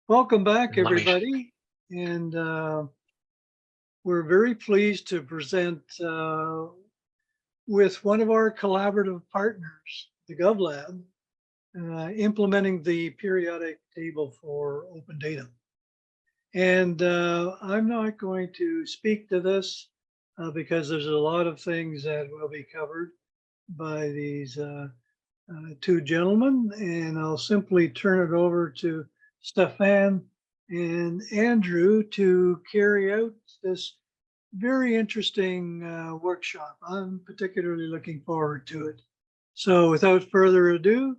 Welcome back, Let me- everybody. And we're very pleased to present with one of our collaborative partners, the GovLab, implementing the periodic table for open data. And I'm not going to speak to this because there's a lot of things that will be covered by these two gentlemen. And I'll simply turn it over to Stefaan and Andrew to carry out this very interesting workshop. I'm particularly looking forward to it. So without further ado,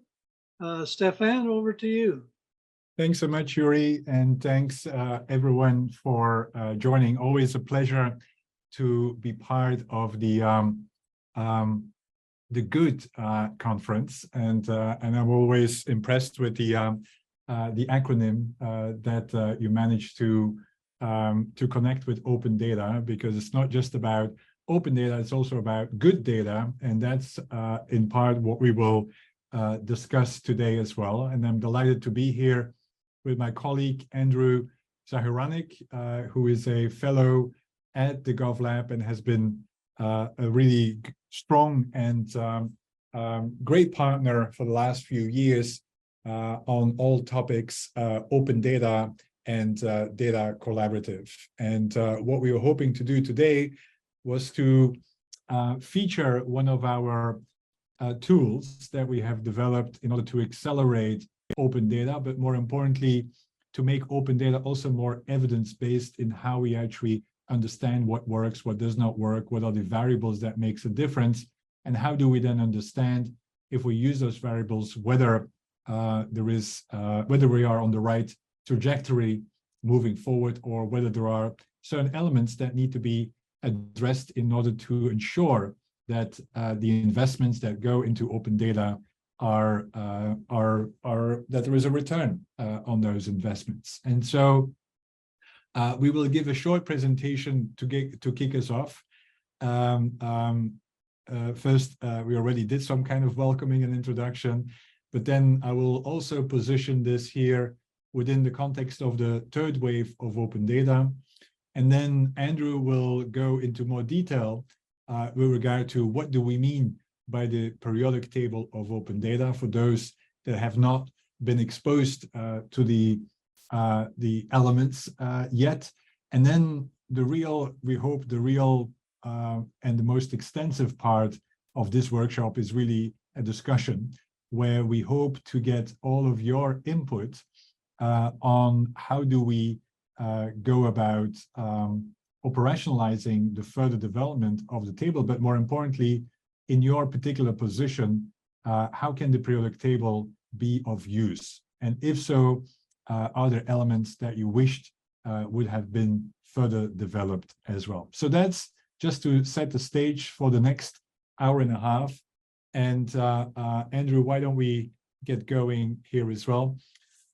Stefaan, over to you. Thanks so much, Yuri, and thanks everyone for joining. Always a pleasure to be part of the GOOD conference, and I'm always impressed with the acronym that you managed to connect with open data, because it's not just about open data, it's also about good data, and that's in part what we will discuss today as well. And I'm delighted to be here with my colleague Andrew Zahuranec, who is a fellow at the GovLab and has been a really strong and great partner for the last few years on all topics open data and data collaborative. And what we were hoping to do today was to feature one of our tools that we have developed in order to accelerate open data, but more importantly, to make open data also more evidence-based in how we actually understand what works, what does not work, what are the variables that makes a difference, and how do we then understand, if we use those variables, whether whether we are on the right trajectory moving forward, or whether there are certain elements that need to be addressed in order to ensure that the investments that go into open data are that there is a return on those investments. And so we will give a short presentation to kick us off. First, we already did some kind of welcoming and introduction, but then I will also position this here within the context of the third wave of open data. And then Andrew will go into more detail with regard to what do we mean by the periodic table of open data for those that have not been exposed to the elements yet. And then we hope the real and the most extensive part of this workshop is really a discussion where we hope to get all of your input on how do we go about operationalizing the further development of the table, but more importantly, in your particular position, how can the periodic table be of use? And if so, are there elements that you wished would have been further developed as well? So that's just to set the stage for the next hour and a half. And Andrew, why don't we get going here as well?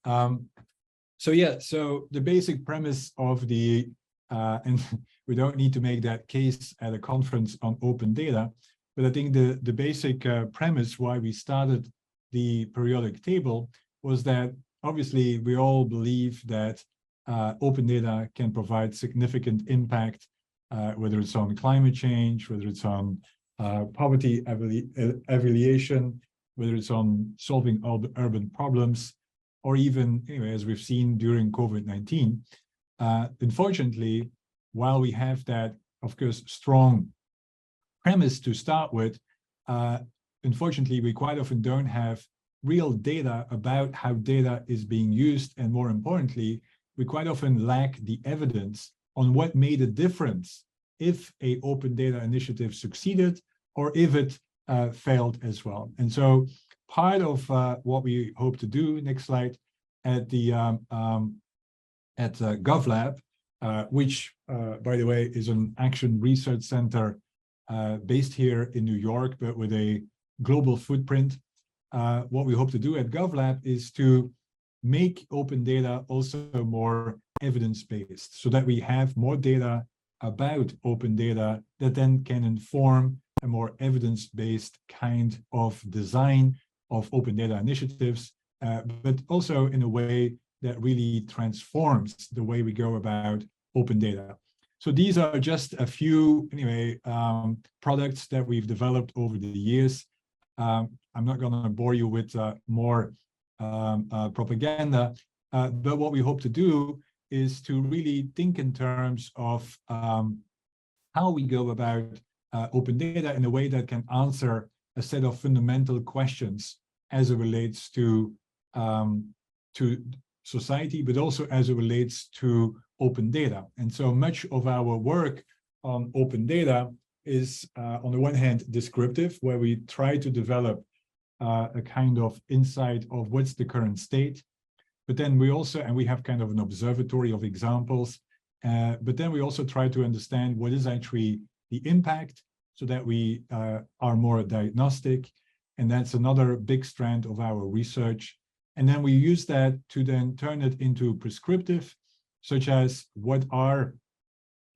So the basic premise of the, and we don't need to make that case at a conference on open data, but I think the basic premise why we started the periodic table was that obviously we all believe that open data can provide significant impact, whether it's on climate change, whether it's on poverty alleviation, whether it's on solving urban problems, or even, anyway, as we've seen during COVID-19. Unfortunately, while we have that, of course, strong premise to start with, unfortunately, we quite often don't have real data about how data is being used. And more importantly, we quite often lack the evidence on what made a difference if a open data initiative succeeded or if it failed as well. And so part of what we hope to do, next slide, at the GovLab, which, by the way, is an action research center based here in New York, but with a global footprint. What we hope to do at GovLab is to make open data also more evidence-based, so that we have more data about open data that then can inform a more evidence-based kind of design of open data initiatives, but also in a way that really transforms the way we go about open data. So these are just a few, anyway, products that we've developed over the years. I'm not going to bore you with more propaganda, but what we hope to do is to really think in terms of how we go about open data in a way that can answer a set of fundamental questions as it relates to society, but also as it relates to open data. And so much of our work on open data is, on the one hand, descriptive, where we try to develop a kind of insight of what's the current state. But then we also, and we have kind of an observatory of examples, but then we also try to understand what is actually the impact so that we are more diagnostic. And that's another big strand of our research. And then we use that to then turn it into prescriptive, such as what are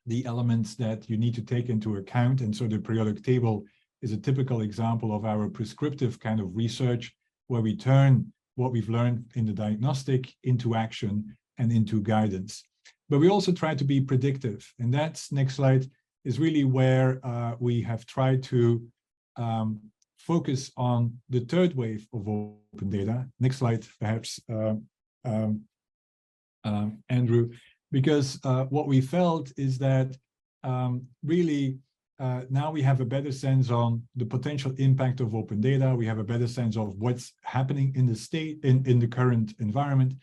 the elements that you need to take into account. And so the periodic table is a typical example of our prescriptive kind of research, where we turn what we've learned in the diagnostic into action and into guidance. But we also try to be predictive. And that's, next slide, is really where we have tried to focus on the third wave of open data. Next slide, perhaps, Andrew, because what we felt is that really now we have a better sense on the potential impact of open data. We have a better sense of what's happening in the state, in the current environment.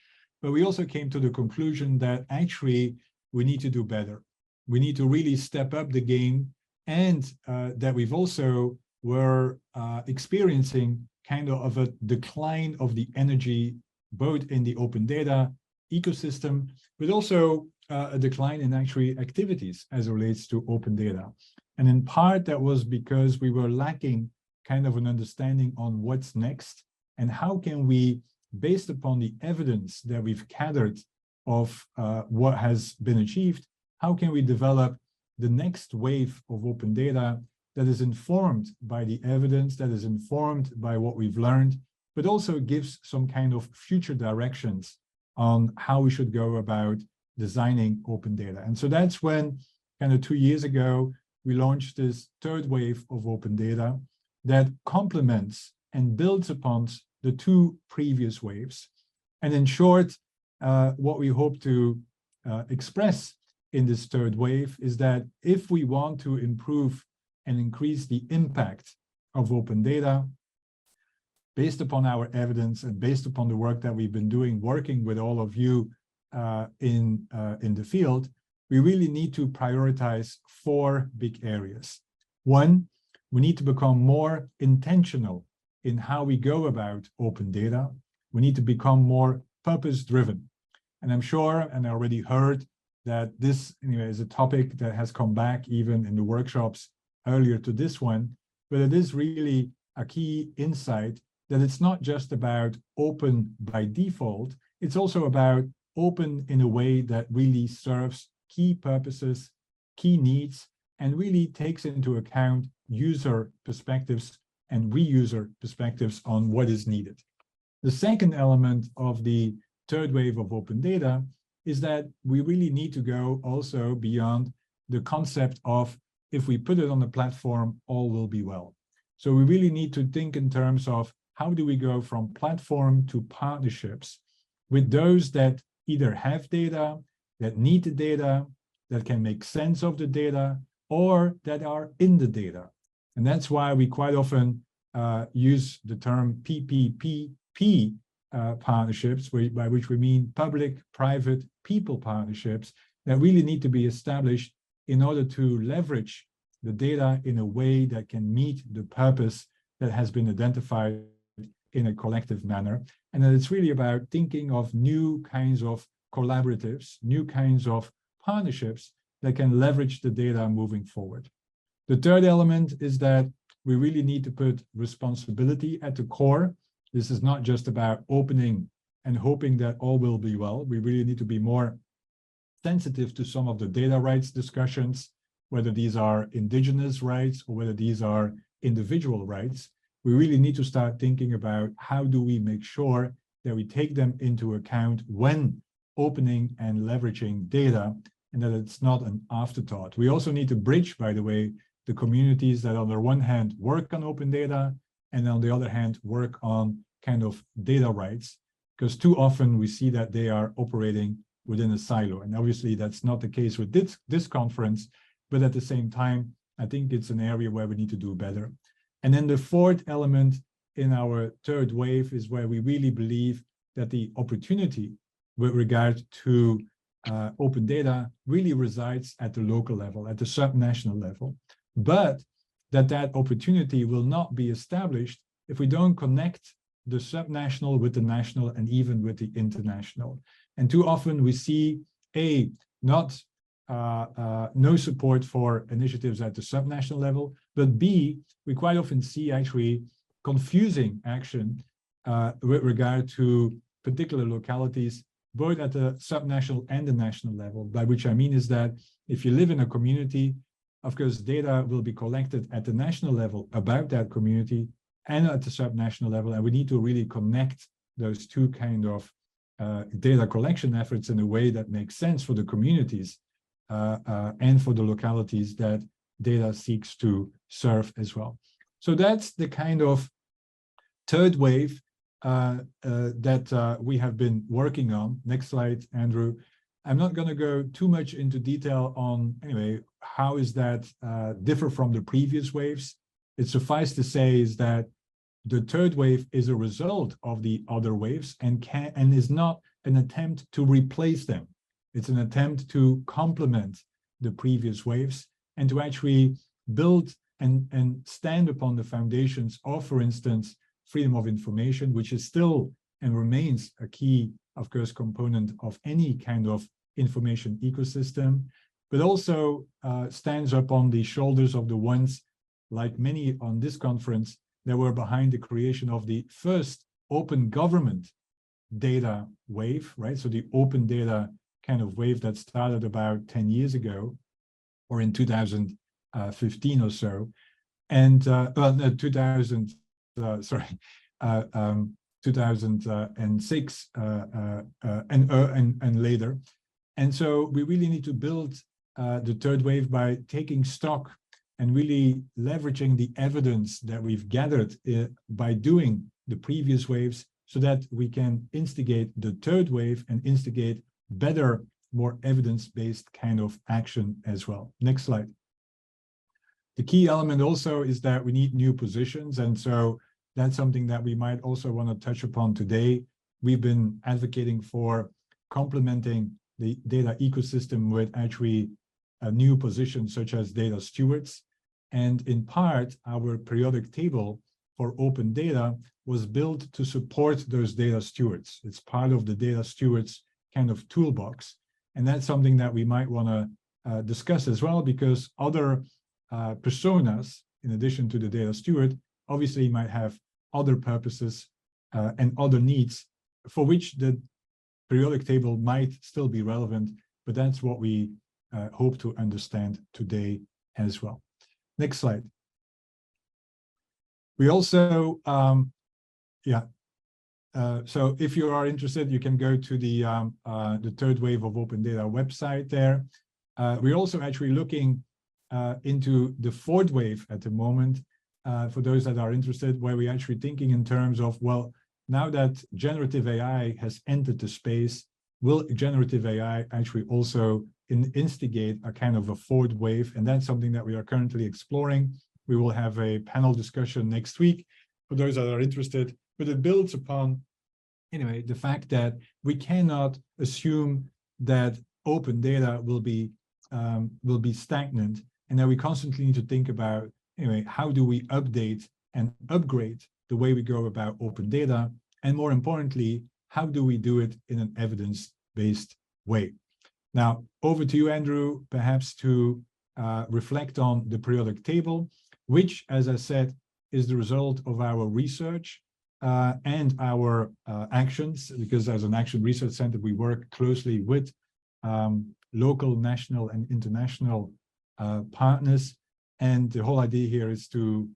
But we also came to the conclusion that actually we need to do better. We need to really step up the game, and that we've also were experiencing kind of a decline of the energy, both in the open data ecosystem, but also a decline in actually activities as it relates to open data. And in part, that was because we were lacking kind of an understanding on what's next and how can we, based upon the evidence that we've gathered of what has been achieved, how can we develop the next wave of open data that is informed by the evidence, that is informed by what we've learned, but also gives some kind of future directions on how we should go about designing open data. And so that's when, kind of 2 years ago, we launched this third wave of open data that complements and builds upon the two previous waves. And in short, what we hope to express in this third wave is that if we want to improve and increase the impact of open data, based upon our evidence and based upon the work that we've been doing, working with all of you in the field, we really need to prioritize 4 big areas. One, we need to become more intentional in how we go about open data. We need to become more purpose-driven. And I'm sure, and I already heard, that this anyway is a topic that has come back even in the workshops earlier to this one, but it is really a key insight that it's not just about open by default, it's also about open in a way that really serves key purposes, key needs, and really takes into account user perspectives and reuser perspectives on what is needed. The second element of the third wave of open data is that we really need to go also beyond the concept of if we put it on the platform, all will be well. So we really need to think in terms of how do we go from platform to partnerships with those that either have data, that need the data, that can make sense of the data, or that are in the data. And that's why we quite often use the term PPP partnerships, by which we mean public-private people partnerships that really need to be established in order to leverage the data in a way that can meet the purpose that has been identified in a collective manner. And that it's really about thinking of new kinds of collaboratives, new kinds of partnerships that can leverage the data moving forward. The third element is that we really need to put responsibility at the core. This is not just about opening and hoping that all will be well. We really need to be more sensitive to some of the data rights discussions, whether these are indigenous rights or whether these are individual rights. We really need to start thinking about how do we make sure that we take them into account when opening and leveraging data, and that it's not an afterthought. We also need to bridge, by the way, the communities that on the one hand work on open data and on the other hand work on kind of data rights, because too often we see that they are operating within a silo. And obviously that's not the case with this conference, but at the same time, I think it's an area where we need to do better. And then the fourth element in our third wave is where we really believe that the opportunity with regard to open data really resides at the local level, at the subnational level, but that opportunity will not be established if we don't connect the subnational with the national and even with the international. And too often we see no support for initiatives at the subnational level, but B, we quite often see actually confusing action with regard to particular localities, both at the subnational and the national level. By which I mean is that if you live in a community, of course, data will be collected at the national level about that community and at the subnational level, and we need to really connect those two kind of data collection efforts in a way that makes sense for the communities and for the localities that data seeks to serve as well. So that's the kind of third wave that we have been working on. Next slide, Andrew. I'm not going to go too much into detail on, anyway, how is that differ from the previous waves. It suffices to say is that the third wave is a result of the other waves and is not an attempt to replace them. It's an attempt to complement the previous waves and to actually build and stand upon the foundations of, for instance, freedom of information, which is still and remains a key, of course, component of any kind of information ecosystem, but also stands up on the shoulders of the ones, like many on this conference, that were behind the creation of the first open government data wave, right? So the open data kind of wave that started about 10 years ago, or in 2015 or so, and 2006 and later. And so we really need to build the third wave by taking stock and really leveraging the evidence that we've gathered by doing the previous waves so that we can instigate the third wave and instigate better, more evidence-based kind of action as well. Next slide. The key element also is that we need new positions. And so that's something that we might also want to touch upon today. We've been advocating for complementing the data ecosystem with actually a new position such as data stewards. And in part, our periodic table for open data was built to support those data stewards. It's part of the data stewards kind of toolbox. And that's something that we might want to discuss as well, because other personas, in addition to the data steward, obviously might have other purposes and other needs for which the periodic table might still be relevant, but that's what we hope to understand today as well. Next slide. We also, so if you are interested, you can go to the third wave of open data website there. We're also actually looking into the fourth wave at the moment, for those that are interested, where we're actually thinking in terms of, well, now that generative AI has entered the space, will generative AI actually also instigate a kind of a fourth wave? And that's something that we are currently exploring. We will have a panel discussion next week for those that are interested, but it builds upon, anyway, the fact that we cannot assume that open data will be stagnant, and that we constantly need to think about, anyway, how do we update and upgrade the way we go about open data, and more importantly, how do we do it in an evidence-based way? Now, over to you, Andrew, perhaps to reflect on the periodic table, which, as I said, is the result of our research and our actions, because as an action research center, we work closely with local, national, and international partners. And the whole idea here is to,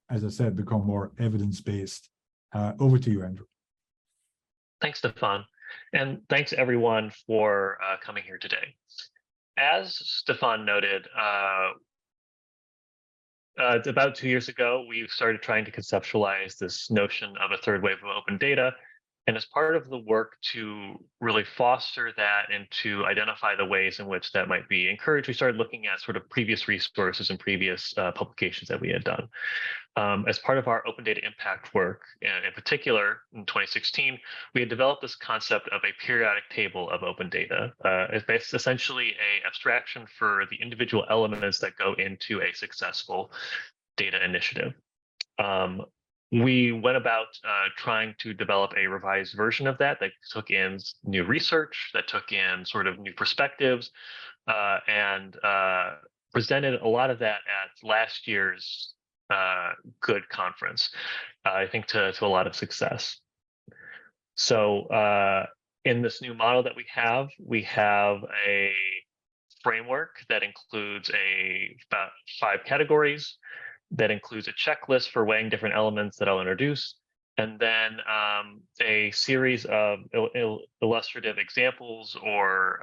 as I said, become more evidence-based. Over to you, Andrew. Thanks, Stefan. And thanks everyone for coming here today. As Stefan noted, about 2 years ago, we started trying to conceptualize this notion of a third wave of open data. And as part of the work to really foster that and to identify the ways in which that might be encouraged, we started looking at sort of previous resources and previous publications that we had done. As part of our open data impact work, in particular in 2016, we had developed this concept of a periodic table of open data. It's essentially an abstraction for the individual elements that go into a successful data initiative. We went about trying to develop a revised version of that took in new research, that took in sort of new perspectives, and presented a lot of that at last year's GOOD conference, I think to a lot of success. So in this new model that we have a framework that includes about 5 categories, that includes a checklist for weighing different elements that I'll introduce, and then a series of illustrative examples or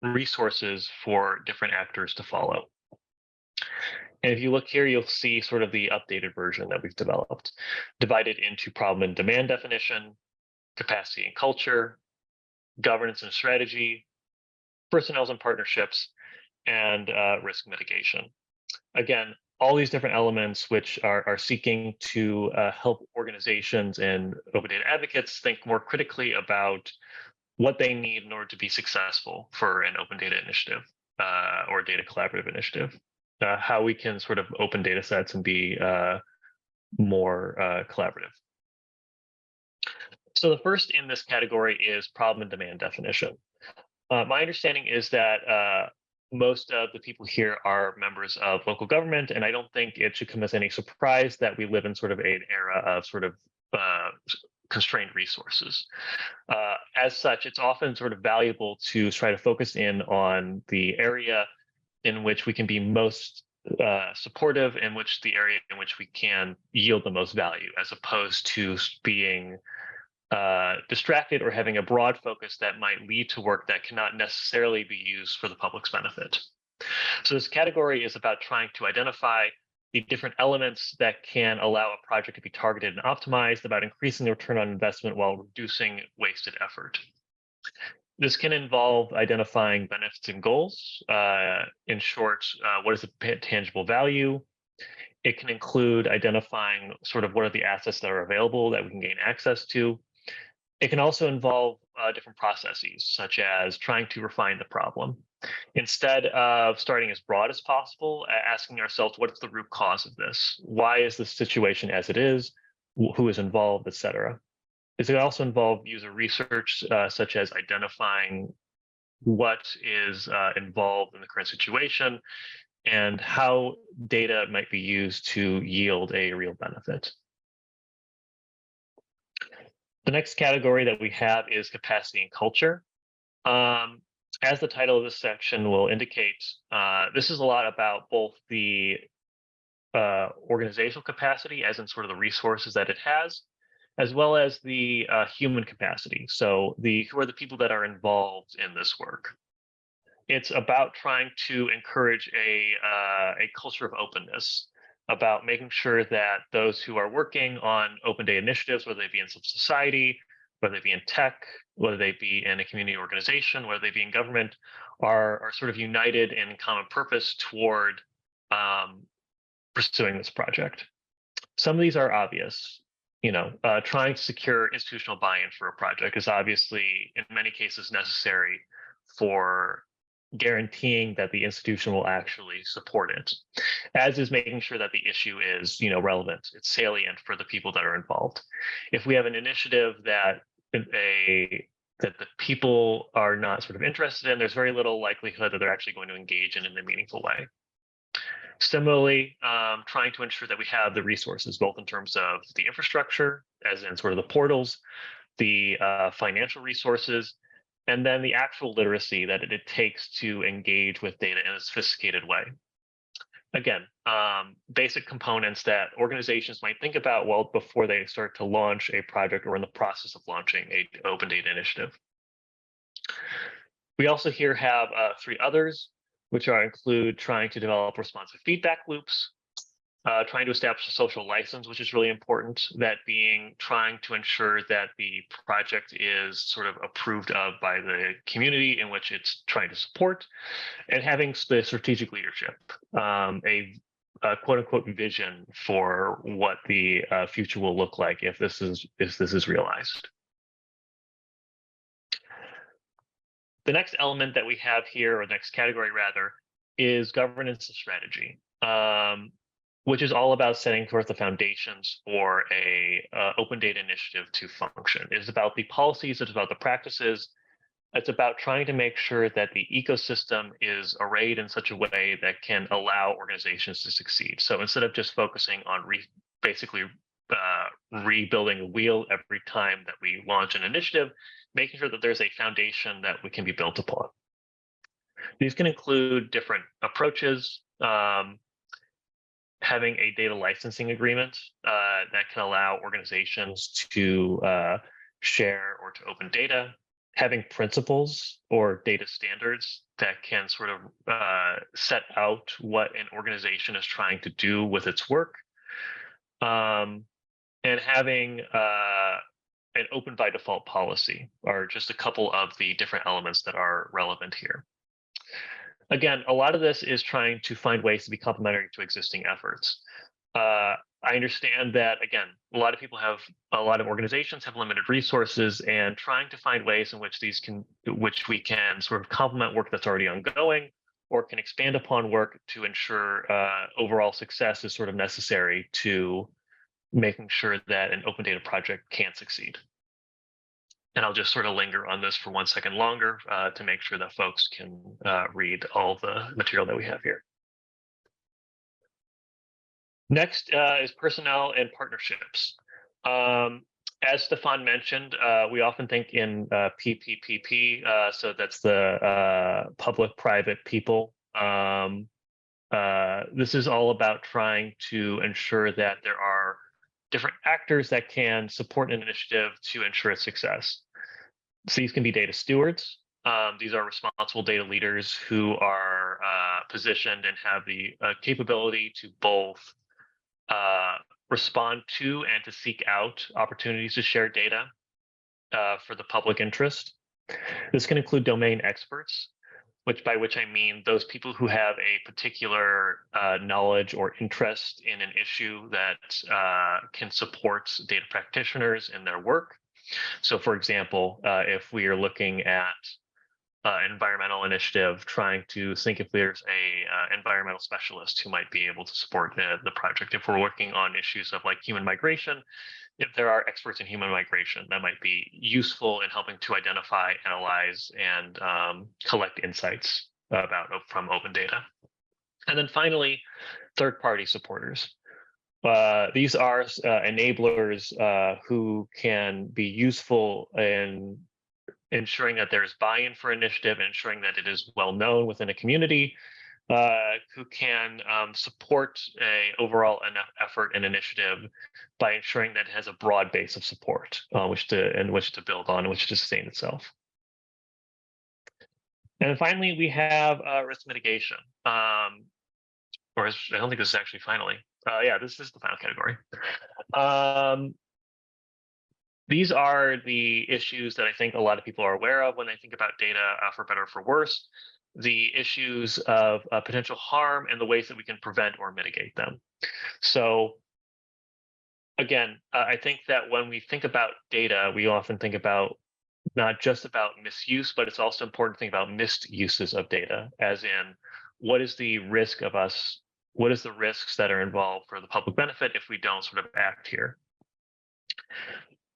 resources for different actors to follow. And if you look here, you'll see sort of the updated version that we've developed, divided into problem and demand definition, capacity and culture, governance and strategy, personnel and partnerships, and risk mitigation. Again, all these different elements which are seeking to help organizations and open data advocates think more critically about what they need in order to be successful for an open data initiative or data collaborative initiative. How we can sort of open data sets and be more collaborative. So the first in this category is problem and demand definition. My understanding is that most of the people here are members of local government, and I don't think it should come as any surprise that we live in sort of an era of sort of constrained resources. As such, it's often sort of valuable to try to focus in on the area in which we can be most supportive, in which the area in which we can yield the most value, as opposed to being distracted or having a broad focus that might lead to work that cannot necessarily be used for the public's benefit. So this category is about trying to identify the different elements that can allow a project to be targeted and optimized, about increasing the return on investment while reducing wasted effort. This can involve identifying benefits and goals. In short, what is the tangible value? It can include identifying sort of what are the assets that are available that we can gain access to. It can also involve different processes, such as trying to refine the problem. Instead of starting as broad as possible, asking ourselves, what's the root cause of this? Why is the situation as it is? Who is involved, et cetera? It can also involve user research, such as identifying what is involved in the current situation and how data might be used to yield a real benefit. The next category that we have is capacity and culture. As the title of this section will indicate, this is a lot about both the organizational capacity, as in sort of the resources that it has, as well as the human capacity. So who are the people that are involved in this work? It's about trying to encourage a culture of openness, about making sure that those who are working on open data initiatives, whether they be in civil society, whether they be in tech, whether they be in a community organization, whether they be in government, are sort of united in common purpose toward pursuing this project. Some of these are obvious. Trying to secure institutional buy-in for a project is obviously, in many cases, necessary for guaranteeing that the institution will actually support it, as is making sure that the issue is, relevant, it's salient for the people that are involved. If we have an initiative that the people are not sort of interested in, there's very little likelihood that they're actually going to engage in a meaningful way. Similarly, trying to ensure that we have the resources, both in terms of the infrastructure, as in sort of the portals, the financial resources, and then the actual literacy that it takes to engage with data in a sophisticated way. again, basic components that organizations might think about well before they start to launch a project or in the process of launching a open data initiative. We also here have 3 others, which include trying to develop responsive feedback loops, trying to establish a social license, which is really important, that being trying to ensure that the project is sort of approved of by the community in which it's trying to support, and having the strategic leadership, a quote unquote vision for what the future will look like if this is realized. The next element that we have here, or the next category rather, is governance and strategy, which is all about setting forth the foundations for a open data initiative to function. It is about the policies, it's about the practices, it's about trying to make sure that the ecosystem is arrayed in such a way that can allow organizations to succeed. So instead of just focusing on basically rebuilding the wheel every time that we launch an initiative, making sure that there's a foundation that we can be built upon. These can include different approaches, having a data licensing agreement that can allow organizations to share or to open data, having principles or data standards that can sort of set out what an organization is trying to do with its work, and having an open by default policy are just a couple of the different elements that are relevant here. Again, a lot of this is trying to find ways to be complementary to existing efforts. I understand that, again, a lot of organizations have limited resources, and trying to find ways in which we can sort of complement work that's already ongoing or can expand upon work to ensure overall success is sort of necessary to making sure that an open data project can succeed. And I'll just sort of linger on this for 1 second longer to make sure that folks can read all the material that we have here. Next is personnel and partnerships. As Stefan mentioned, we often think in PPPP, so that's the public-private people. This is all about trying to ensure that there are different actors that can support an initiative to ensure its success. So these can be data stewards. These are responsible data leaders who are positioned and have the capability to both respond to and to seek out opportunities to share data for the public interest. This can include domain experts, by which I mean those people who have a particular knowledge or interest in an issue that can support data practitioners in their work. So for example, if we are looking at an environmental initiative, trying to think if there's a environmental specialist who might be able to support the project. If we're working on issues of like human migration, if there are experts in human migration that might be useful in helping to identify, analyze, and collect insights from open data. And then finally, third-party supporters. These are enablers who can be useful in ensuring that there's buy-in for initiative, ensuring that it is well known within a community, who can support a overall effort and initiative by ensuring that it has a broad base of support which to build on, which to sustain itself. And then finally, we have risk mitigation. I don't think this is actually finally. Yeah, this is the final category. These are the issues that I think a lot of people are aware of when they think about data, for better or for worse. The issues of potential harm and the ways that we can prevent or mitigate them. So again, I think that when we think about data, we often think about not just about misuse, but it's also important to think about misuses of data, as in what is the risk of us, what is the risks that are involved for the public benefit if we don't sort of act here.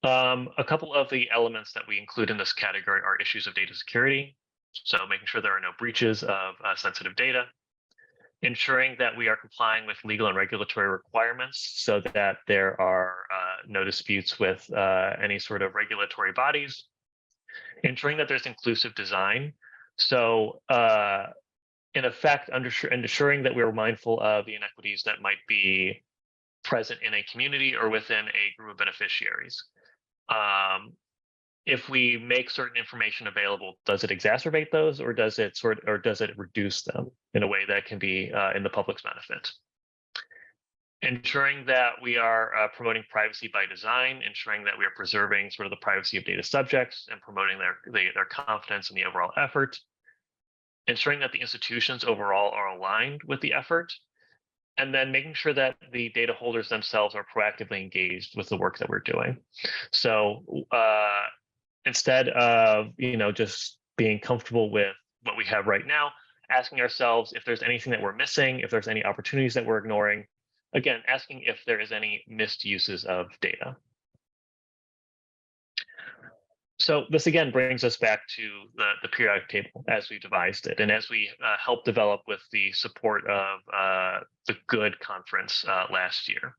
A couple of the elements that we include in this category are issues of data security. So making sure there are no breaches of sensitive data, ensuring that we are complying with legal and regulatory requirements so that there are no disputes with any sort of regulatory bodies, ensuring that there's inclusive design. So in effect, ensuring that we're mindful of the inequities that might be present in a community or within a group of beneficiaries. If we make certain information available, does it exacerbate those, or does it reduce them in a way that can be in the public's benefit? Ensuring that we are promoting privacy by design, ensuring that we are preserving sort of the privacy of data subjects and promoting their confidence in the overall effort, ensuring that the institutions overall are aligned with the effort, and then making sure that the data holders themselves are proactively engaged with the work that we're doing. So instead of just being comfortable with what we have right now, asking ourselves if there's anything that we're missing, if there's any opportunities that we're ignoring. Again, asking if there is any misuses of data. So this again brings us back to the periodic table as we devised it, and as we helped develop with the support of the GOOD conference last year.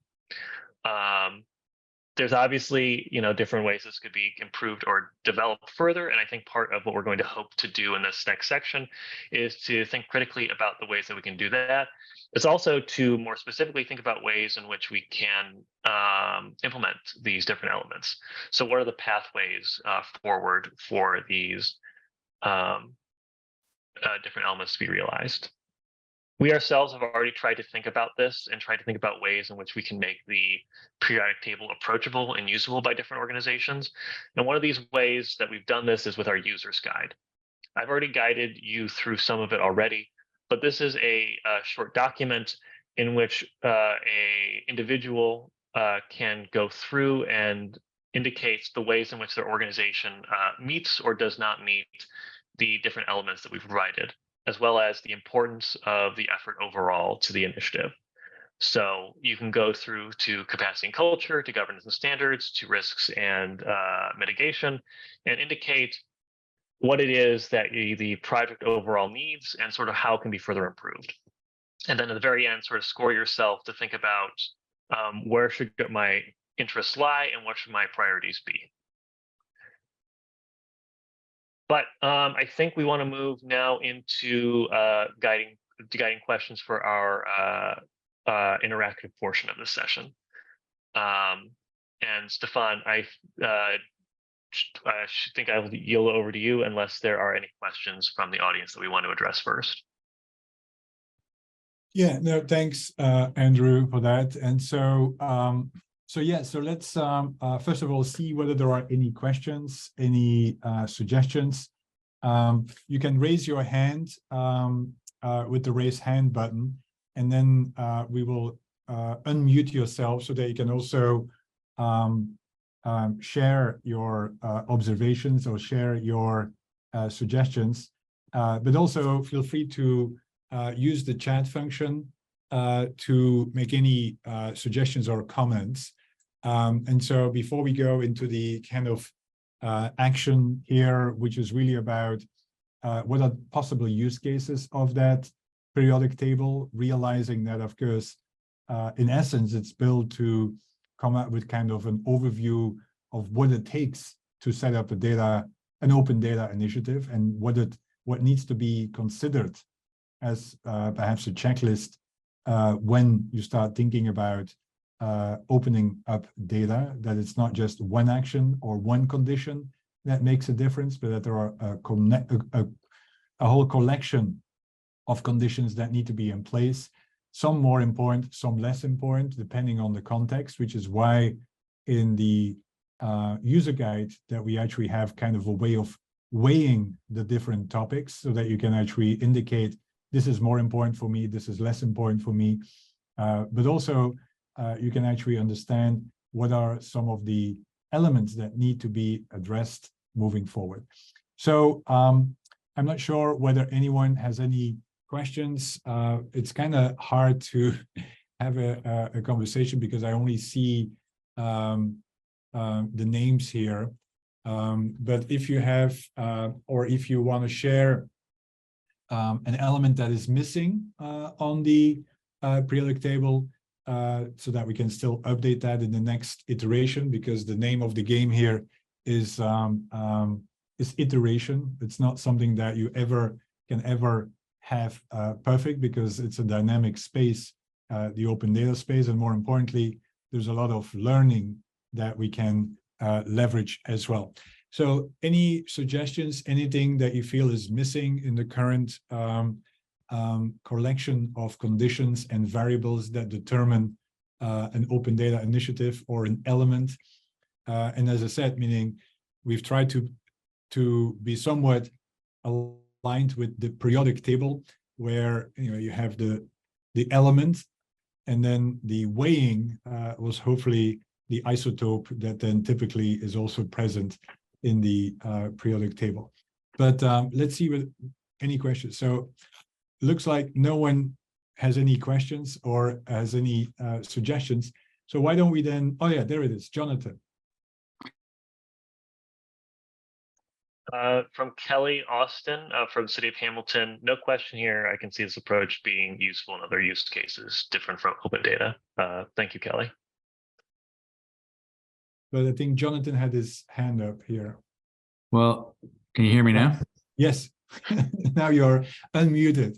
There's obviously different ways this could be improved or developed further, and I think part of what we're going to hope to do in this next section is to think critically about the ways that we can do that. It's also to more specifically think about ways in which we can implement these different elements. So what are the pathways forward for these different elements to be realized? We ourselves have already tried to think about this and tried to think about ways in which we can make the periodic table approachable and usable by different organizations. And one of these ways that we've done this is with our user's guide. I've already guided you through some of it already, but this is a short document in which a individual can go through and indicates the ways in which their organization meets or does not meet the different elements that we've provided, as well as the importance of the effort overall to the initiative. So you can go through to capacity and culture, to governance and standards, to risks and mitigation, and indicate what it is that the project overall needs and sort of how it can be further improved. And then at the very end, sort of score yourself to think about where should my interests lie and what should my priorities be. But I think we want to move now into guiding questions for our interactive portion of this session. And Stefan, I think I will yield over to you unless there are any questions from the audience that we want to address first. Yeah, no, thanks, Andrew, for that. And so, so let's first of all see whether there are any questions, any suggestions. You can raise your hand with the raise hand button, and then we will unmute yourself so that you can also share your observations or share your suggestions. But also feel free to use the chat function to make any suggestions or comments. And so before we go into the kind of action here, which is really about what are possible use cases of that periodic table, realizing that, of course, in essence, it's built to come up with kind of an overview of what it takes to set up an open data initiative, and what needs to be considered as perhaps a checklist when you start thinking about opening up data, that it's not just one action or one condition that makes a difference, but that there are a whole collection of conditions that need to be in place, some more important, some less important, depending on the context, which is why in the user guide that we actually have kind of a way of weighing the different topics so that you can actually indicate this is more important for me, this is less important for me, but also you can actually understand what are some of the elements that need to be addressed moving forward. So I'm not sure whether anyone has any questions. It's kind of hard to have a conversation because I only see the names here. But if you have, or if you want to share an element that is missing on the periodic table, so that we can still update that in the next iteration, because the name of the game here is iteration. It's not something that you can ever have perfect because it's a dynamic space, the open data space, and more importantly, there's a lot of learning that we can leverage as well. So any suggestions, anything that you feel is missing in the current collection of conditions and variables that determine an open data initiative or an element? And as I said, meaning we've tried to be somewhat aligned with the periodic table, where you have the element, and then the weighing was hopefully the isotope that then typically is also present in the periodic table. But let's see with any questions. So looks like no one has any questions or has any suggestions. So why don't we then, oh yeah, there it is, Jonathan. From Kelly Austin from the city of Hamilton, no question here. I can see this approach being useful in other use cases, different from open data. Thank you, Kelly. But I think Jonathan had his hand up here. Well, can you hear me now? Yes, now you're unmuted.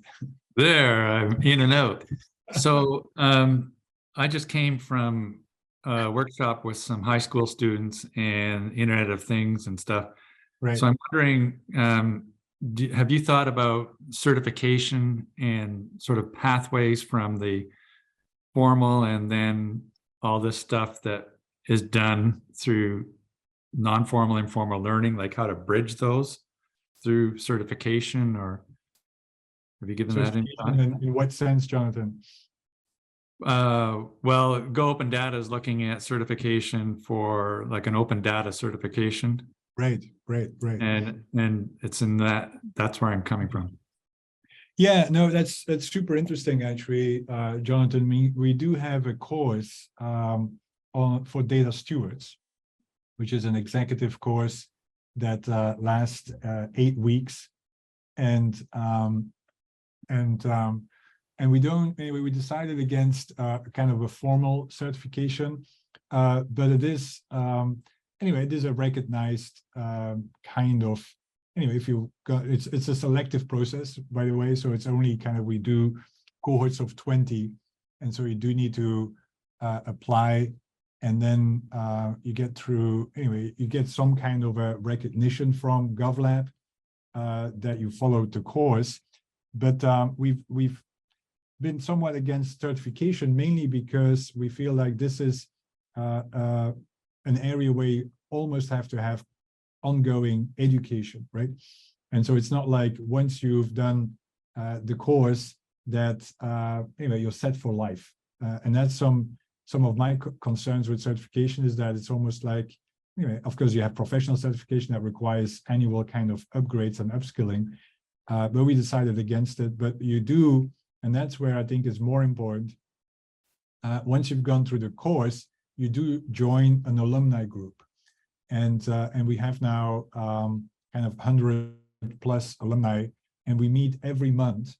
There, I'm in and out. So I just came from a workshop with some high school students and Internet of Things and stuff. Right. So I'm wondering, have you thought about certification and sort of pathways from the formal and then all this stuff that is done through non-formal, informal learning, like how to bridge those through certification, or have you given that any thought? In what sense, Jonathan? Well, Go Open Data is looking at certification for like an open data certification. Right. And it's in that's where I'm coming from. Yeah, no, that's super interesting, actually, Jonathan. We do have a course for data stewards, which is an executive course that lasts 8 weeks, and we decided against kind of a formal certification, but it is anyway, it is a recognized kind of, anyway, if you got, it's a selective process, by the way, so it's only kind of, we do cohorts of 20, and so you do need to apply, and then you get through, anyway, you get some kind of a recognition from GovLab that you followed the course. But we've been somewhat against certification, mainly because we feel like this is an area where you almost have to have ongoing education, right? And so it's not like once you've done the course that anyway, you're set for life. And that's some of my concerns with certification, is that it's almost like, anyway, of course you have professional certification that requires annual kind of upgrades and upskilling, but we decided against it. But you do, and that's where I think is more important, once you've gone through the course, you do join an alumni group. And we have now kind of 100+ alumni, and we meet every month,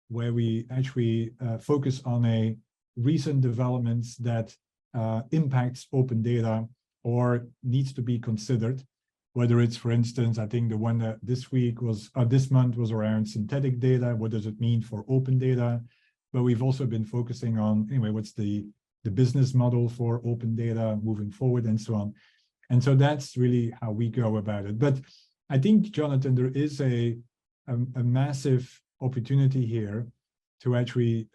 where we actually focus on a recent developments that impacts open data or needs to be considered. Whether it's, for instance, I think the one that this month was around synthetic data. What does it mean for open data? But we've also been focusing on, anyway, what's the business model for open data moving forward, and so on. And so that's really how we go about it. But I think, Jonathan, there is a massive opportunity here to actually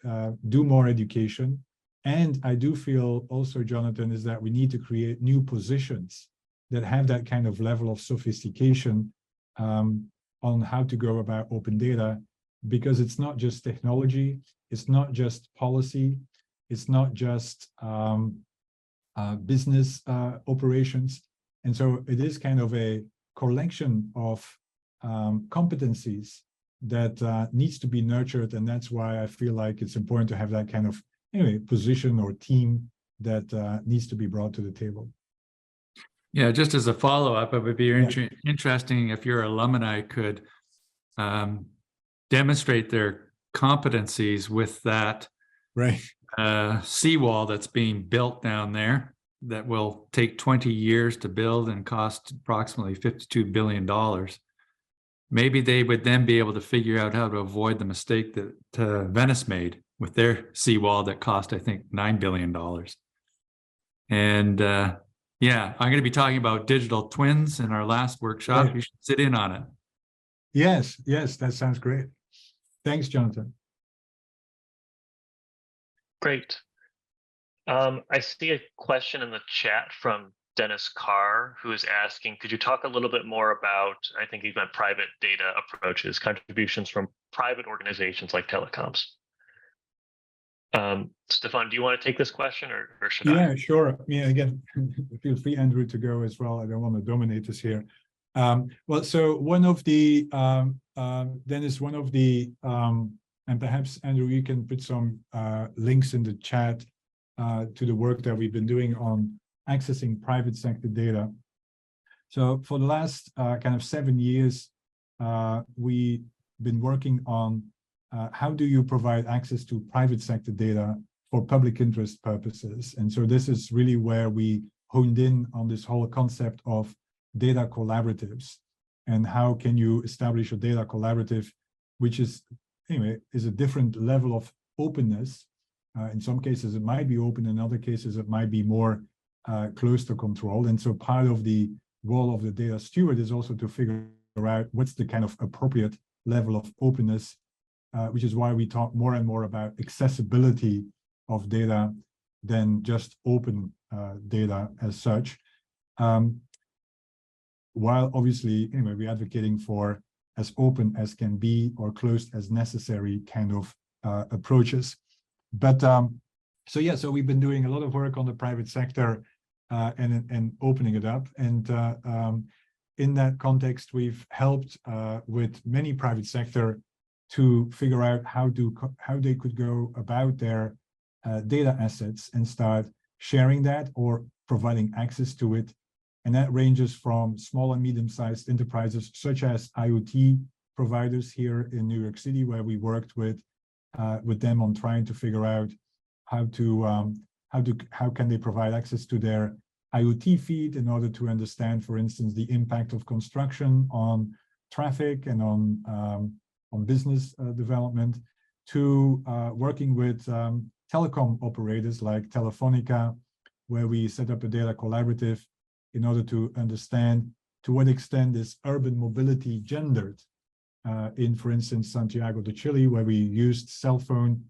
do more education. And I do feel also, Jonathan, is that we need to create new positions that have that kind of level of sophistication on how to go about open data, because it's not just technology, it's not just policy, it's not just business operations. And so it is kind of a collection of competencies that needs to be nurtured. And that's why I feel like it's important to have that kind of, anyway, position or team that needs to be brought to the table. Yeah, just as a follow-up, it would be interesting if your alumni could demonstrate their competencies with that seawall that's being built down there, that will take 20 years to build and cost approximately $52 billion. maybe they would then be able to figure out how to avoid the mistake that Venice made with their seawall that cost, I think, $9 billion. And yeah, I'm going to be talking about digital twins in our last workshop. Right. You should sit in on it. Yes, that sounds great. Thanks, Jonathan. Great. I see a question in the chat from Dennis Carr, who is asking, could you talk a little bit more about, I think he meant private data approaches, contributions from private organizations like telecoms? Stefan, do you want to take this question or should I? Yeah, sure. Yeah, again, feel free, Andrew, to go as well. I don't want to dominate this here. Well, so one of the, Dennis, one of the, and perhaps, Andrew, you can put some links in the chat to the work that we've been doing on accessing private sector data. So for the last kind of 7 years, we've been working on how do you provide access to private sector data for public interest purposes. And so this is really where we honed in on this whole concept of data collaboratives and how can you establish a data collaborative, which is, anyway, is a different level of openness. In some cases, it might be open. In other cases, it might be more close to control. And so part of the role of the data steward is also to figure out what's the kind of appropriate level of openness, which is why we talk more and more about accessibility of data than just open data as such. While obviously, anyway, we're advocating for as open as can be or closed as necessary kind of approaches. But so yeah, so we've been doing a lot of work on the private sector and opening it up. And in that context, we've helped with many private sector to figure out how they could go about their data assets and start sharing that or providing access to it. And that ranges from small and medium-sized enterprises, such as IoT providers here in New York City, where we worked with them on trying to figure out how can they provide access to their IoT feed in order to understand, for instance, the impact of construction on traffic and on business development, to working with telecom operators like Telefonica, where we set up a data collaborative in order to understand to what extent is urban mobility gendered in, for instance, Santiago de Chile, where we used cell phone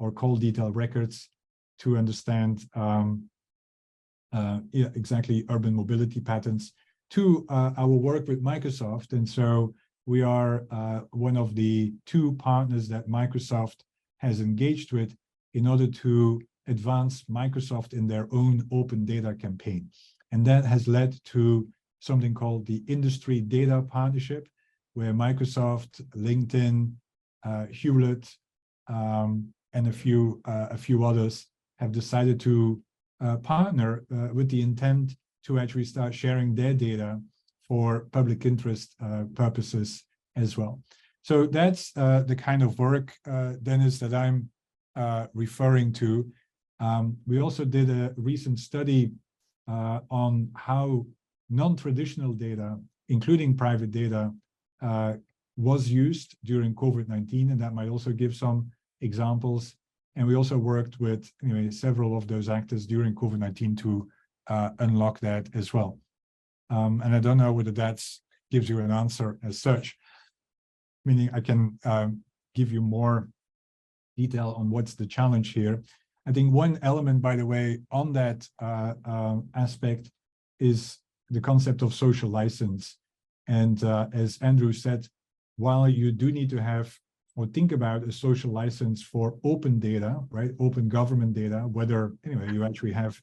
or call detail records to understand exactly urban mobility patterns, to our work with Microsoft. And so we are one of the 2 partners that Microsoft has engaged with in order to advance Microsoft in their own open data campaign. And that has led to something called the Industry Data Partnership, where Microsoft, LinkedIn, Hewlett, and a few others have decided to partner with the intent to actually start sharing their data for public interest purposes as well. So that's the kind of work, Dennis, that I'm referring to. We also did a recent study on how non-traditional data, including private data, was used during COVID-19, and that might also give some examples. And we also worked with several of those actors during COVID-19 to unlock that as well. And I don't know whether that gives you an answer as such, meaning I can give you more detail on what's the challenge here. I think one element, by the way, on that aspect is the concept of social license. And as Andrew said, while you do need to have or think about a social license for open data, right? Open government data, whether you actually have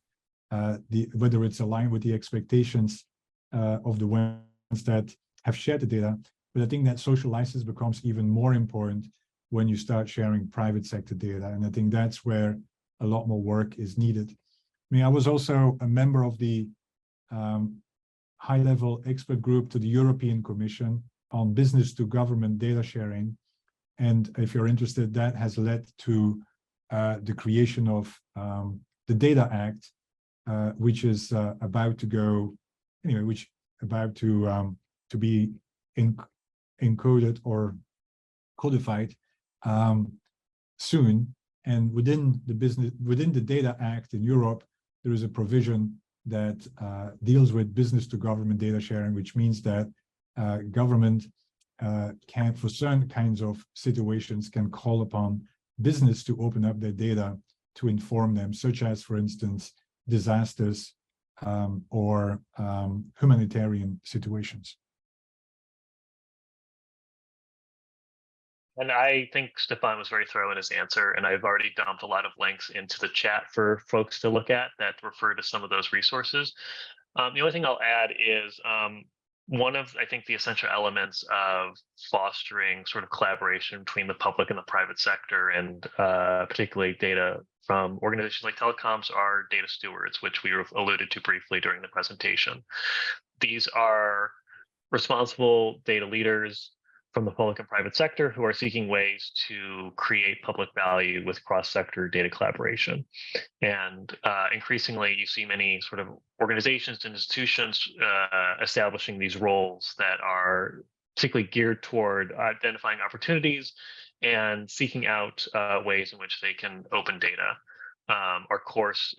whether it's aligned with the expectations of the ones that have shared the data. But I think that social license becomes even more important when you start sharing private sector data. And I think that's where a lot more work is needed. I mean, I was also a member of the high-level expert group to the European Commission on business to government data sharing. And if you're interested, that has led to the creation of the Data Act, which is about to go, which about to be encoded or codified soon. And within the Data Act in Europe, there is a provision that deals with business to government data sharing, which means that government can, for certain kinds of situations, can call upon business to open up their data to inform them, such as, for instance, disasters or humanitarian situations. And I think Stefan was very thorough in his answer, and I've already dumped a lot of links into the chat for folks to look at that refer to some of those resources. The only thing I'll add is one of, I think, the essential elements of fostering sort of collaboration between the public and the private sector, and particularly data from organizations like telecoms, are data stewards, which we alluded to briefly during the presentation. These are responsible data leaders from the public and private sector who are seeking ways to create public value with cross-sector data collaboration. And increasingly, you see many sort of organizations and institutions establishing these roles that are particularly geared toward identifying opportunities and seeking out ways in which they can open data. Our course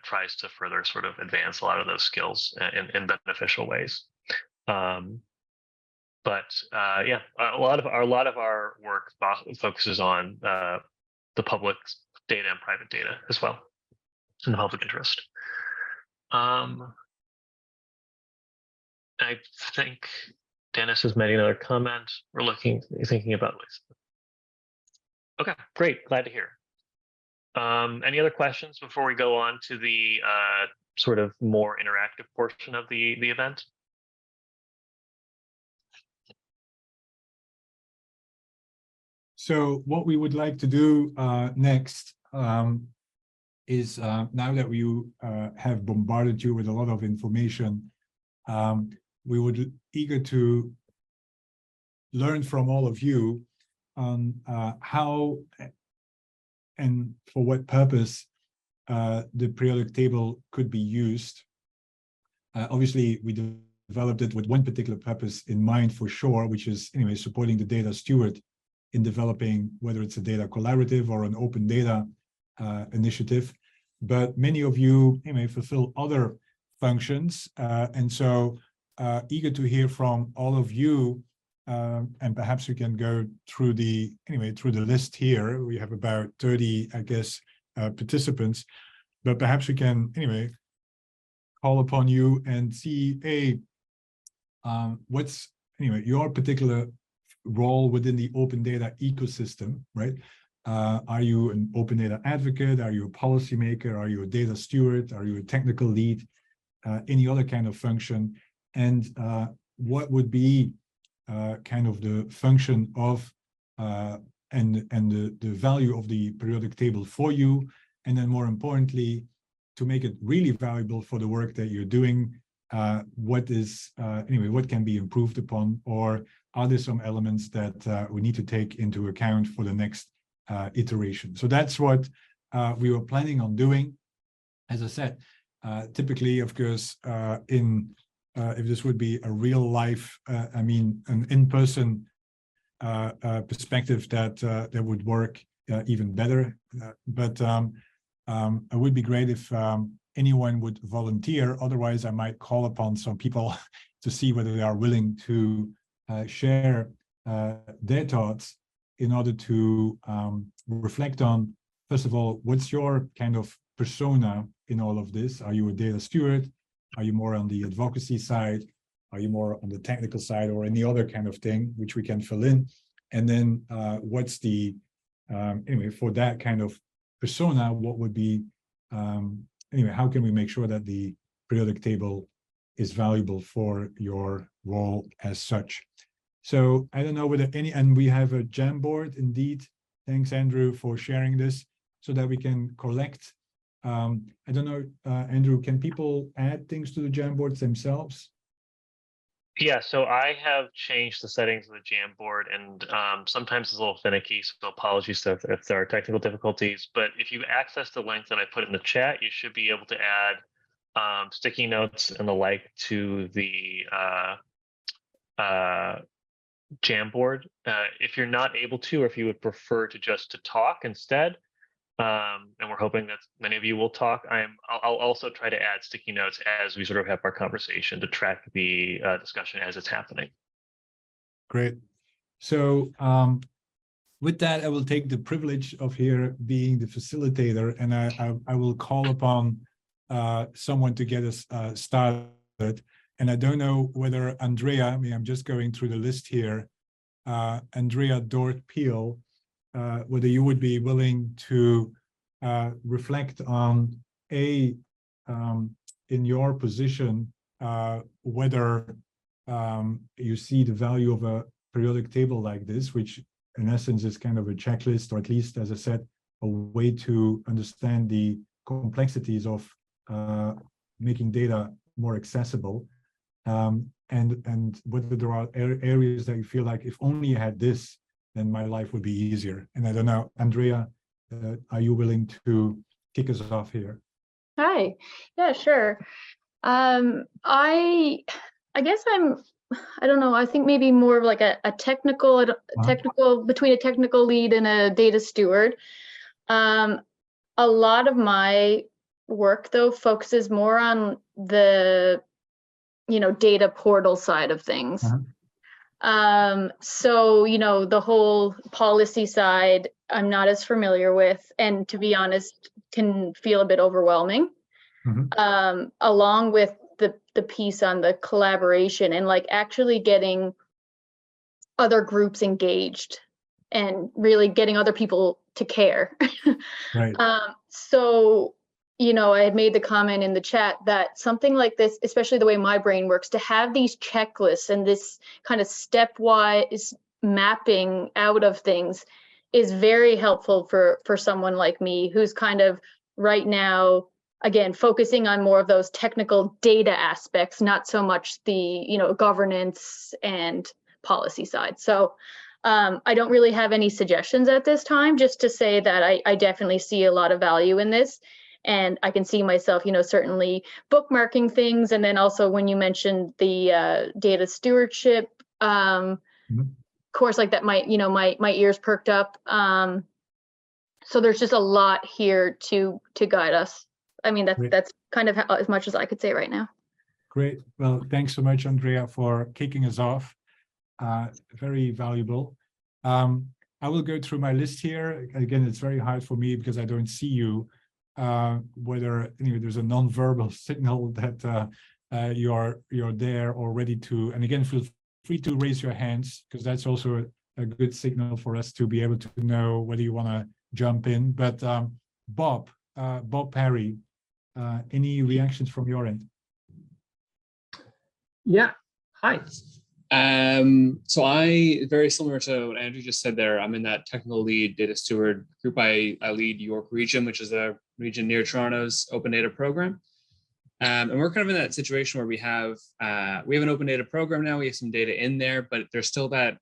tries to further sort of advance a lot of those skills in beneficial ways. But yeah, a lot of our work focuses on the public data and private data as well, in the public interest. I think Dennis has made another comment. We're thinking about ways. Okay, great, glad to hear. Any other questions before we go on to the sort of more interactive portion of the event? So what we would like to do next is, now that we have bombarded you with a lot of information, we would eager to learn from all of you on how and for what purpose the periodic table could be used. Obviously, we developed it with one particular purpose in mind for sure, which is, anyway, supporting the data steward in developing, whether it's a data collaborative or an open data initiative. But many of you may fulfill other functions. And so eager to hear from all of you. And perhaps we can go through the list here. We have about 30, I guess, participants. But perhaps we can, call upon you and see, what's, your particular role within the open data ecosystem, right? Are you an open data advocate? Are you a policymaker? Are you a data steward? Are you a technical lead? Any other kind of function? And what would be kind of the function of and the value of the periodic table for you? And then more importantly, to make it really valuable for the work that you're doing, what can be improved upon, or are there some elements that we need to take into account for the next iteration? So that's what we were planning on doing. As I said, typically, of course, if this would be a real life, an in-person perspective, that would work even better. But it would be great if anyone would volunteer. Otherwise, I might call upon some people to see whether they are willing to share their thoughts in order to reflect on, first of all, what's your kind of persona in all of this? Are you a data steward? Are you more on the advocacy side? Are you more on the technical side, or any other kind of thing which we can fill in? And then what's the, for that kind of persona, what would be, how can we make sure that the periodic table is valuable for your role as such? So I don't know whether and we have a Jamboard indeed. Thanks, Andrew, for sharing this so that we can collect. I don't know, Andrew, can people add things to the Jamboards themselves? Yeah, so I have changed the settings of the Jamboard, and sometimes it's a little finicky, so apologies if there are technical difficulties. But if you access the link that I put in the chat, you should be able to add sticky notes and the like to the Jamboard. If you're not able to, or if you would prefer to talk instead, and we're hoping that many of you will talk, I'll also try to add sticky notes as we sort of have our conversation to track the discussion as it's happening. Great. So with that, I will take the privilege of here being the facilitator, and I will call upon someone to get us started. And I don't know whether Andrea, I mean, I'm just going through the list here, Andrea Dort-Peel, whether you would be willing to reflect on in your position, whether you see the value of a periodic table like this, which in essence is kind of a checklist, or at least, as I said, a way to understand the complexities of making data more accessible, and whether there are areas that you feel like if only you had this, then my life would be easier. And I don't know, Andrea, are you willing to kick us off here? Hi, yeah, sure. I guess I don't know, I think maybe more of like a technical, between a technical lead and a data steward. A lot of my work though focuses more on the, data portal side of things. So, the whole policy side, I'm not as familiar with, and to be honest, can feel a bit overwhelming. Along with the piece on the collaboration and like actually getting other groups engaged and really getting other people to care. Right. So, I had made the comment in the chat that something like this, especially the way my brain works, to have these checklists and this kind of stepwise mapping out of things is very helpful for someone like me who's kind of right now, again, focusing on more of those technical data aspects, not so much the, governance and policy side. So I don't really have any suggestions at this time, just to say that I definitely see a lot of value in this. And I can see myself, certainly bookmarking things. And then also when you mentioned the data stewardship course, like that, my ears perked up. So there's just a lot here to guide us. I mean, that's kind of as much as I could say right now. Great. Well, thanks so much, Andrea, for kicking us off. Very valuable. I will go through my list here. Again, it's very hard for me because I don't see you. Whether there's a non-verbal signal that you're there or ready to. And again, feel free to raise your hands, because that's also a good signal for us to be able to know whether you want to jump in. But Bob Perry, any reactions from your end? Yeah, hi. So I, very similar to what Andrew just said there, I'm in that technical lead data steward group. I lead York Region, which is a region near Toronto's open data program. And we're kind of in that situation where we have an open data program now, we have some data in there, but there's still that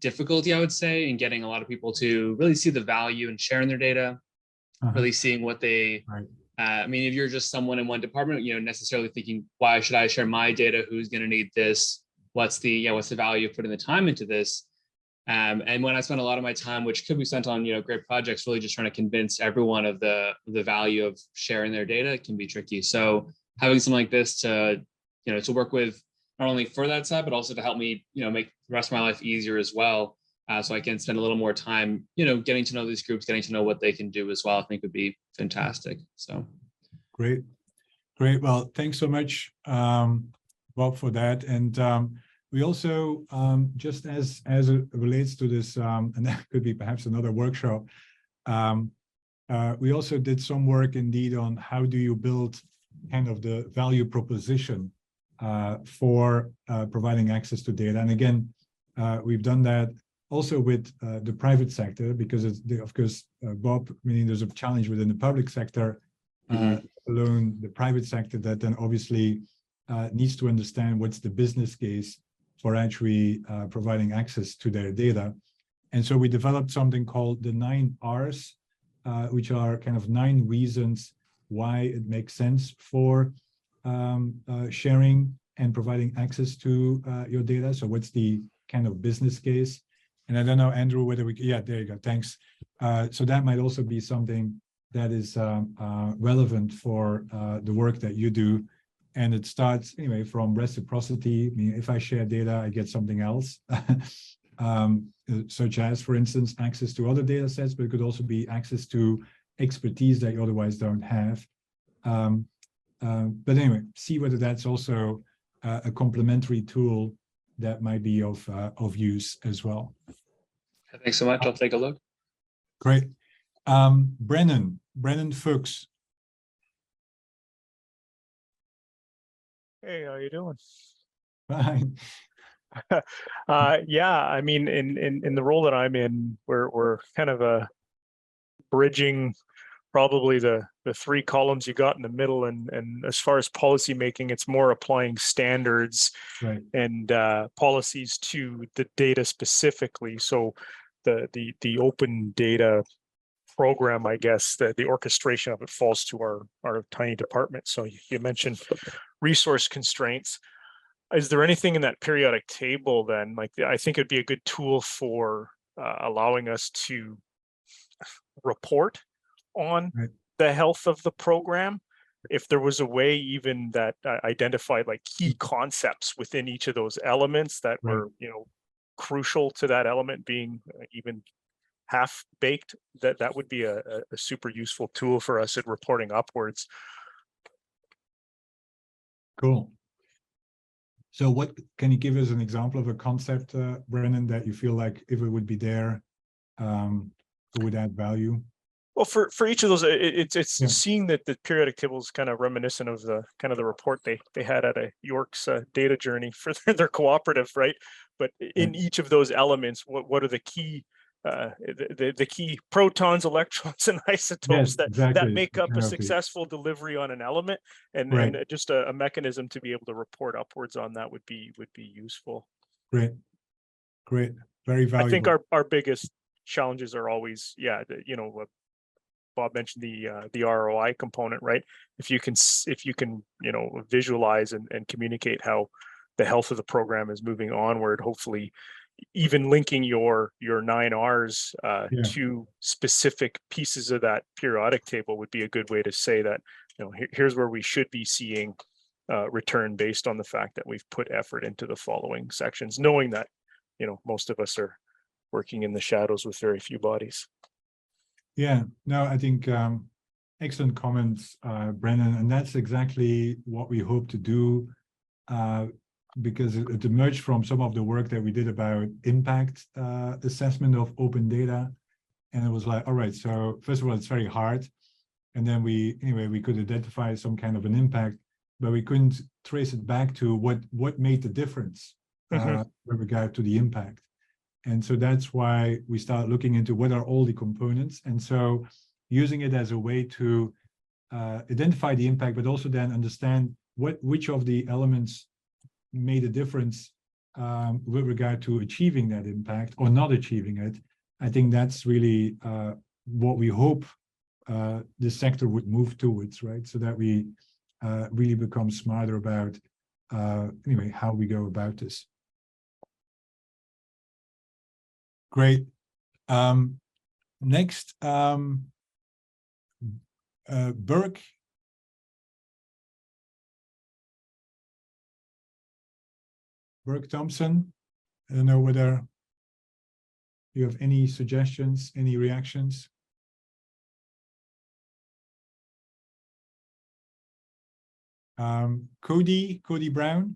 difficulty, I would say, in getting a lot of people to really see the value in sharing their data, really seeing what they, I mean, if you're just someone in one department, necessarily thinking, why should I share my data? Who's going to need this? What's the value of putting the time into this? And when I spend a lot of my time, which could be spent on, great projects, really just trying to convince everyone of the value of sharing their data, it can be tricky. So having something like this to work with, not only for that side, but also to help me, make the rest of my life easier as well. So I can spend a little more time, getting to know these groups, getting to know what they can do as well, I think would be fantastic. So. Great. Well, thanks so much, Bob, for that. And we also, just as it relates to this, and that could be perhaps another workshop, we also did some work indeed on how do you build kind of the value proposition for providing access to data. And again, we've done that also with the private sector, because of course, Bob, meaning there's a challenge within the public sector, alone the private sector that then obviously needs to understand what's the business case for actually providing access to their data. And so we developed something called the 9 R's, which are kind of 9 reasons why it makes sense for sharing and providing access to your data. So what's the kind of business case. And I don't know, Andrew, whether we, yeah, there you go, thanks. So that might also be something that is relevant for the work that you do. And it starts anyway from reciprocity. I mean, if I share data, I get something else, such as, for instance, access to other data sets, but it could also be access to expertise that you otherwise don't have. But anyway, see whether that's also a complementary tool that might be of use as well. Thanks so much. I'll take a look. Great. Brennan Fuchs. Hey, how you doing? Fine. Yeah, I mean, in the role that I'm in, we're kind of bridging probably the three columns you got in the middle, and as far as policy making, it's more applying standards Right. and policies to the data specifically. So the open data program, I guess, the orchestration of it falls to our tiny department. So you mentioned resource constraints. Is there anything in that periodic table then, like, I think it'd be a good tool for allowing us to report on Right. the health of the program? If there was a way even that identified like key concepts within each of those elements that Right. were, crucial to that element being even half baked, that would be a super useful tool for us in reporting upwards. Cool. So what can you give us an example of a concept, Brennan, that you feel like if it would be there, it would add value? Well, for each of those, it's Yeah. seeing that the periodic table is kind of reminiscent of the kind of the report they had at a York's data journey for their cooperative, right? But in each of those elements, what are the key the key protons, electrons, and isotopes Yes, exactly. that make up a Exactly. successful delivery on an element, and Right. and just a mechanism to be able to report upwards on that would be useful. Great. Great. Very valuable. I think our biggest challenges are always, Bob mentioned the ROI component, right? If you can visualize and communicate how the health of the program is moving onward, hopefully even linking your 9 Rs to specific pieces of that periodic table would be a good way to say that, here's where we should be seeing return based on the fact that we've put effort into the following sections, knowing that, most of us are working in the shadows with very few bodies. Yeah, no, I think excellent comments, Brennan, and that's exactly what we hope to do, because it emerged from some of the work that we did about impact assessment of open data. And it was like, all right, so first of all, it's very hard. And then we could identify some kind of an impact, but we couldn't trace it back to what made the difference with regard to the impact. And so that's why we start looking into what are all the components. And so using it as a way to identify the impact, but also then understand which of the elements made a difference with regard to achieving that impact or not achieving it. I think that's really what we hope the sector would move towards, right? So that we really become smarter about how we go about this. Great. Next, Burke. Burke Thompson. I don't know whether you have any suggestions, any reactions. Cody Brown.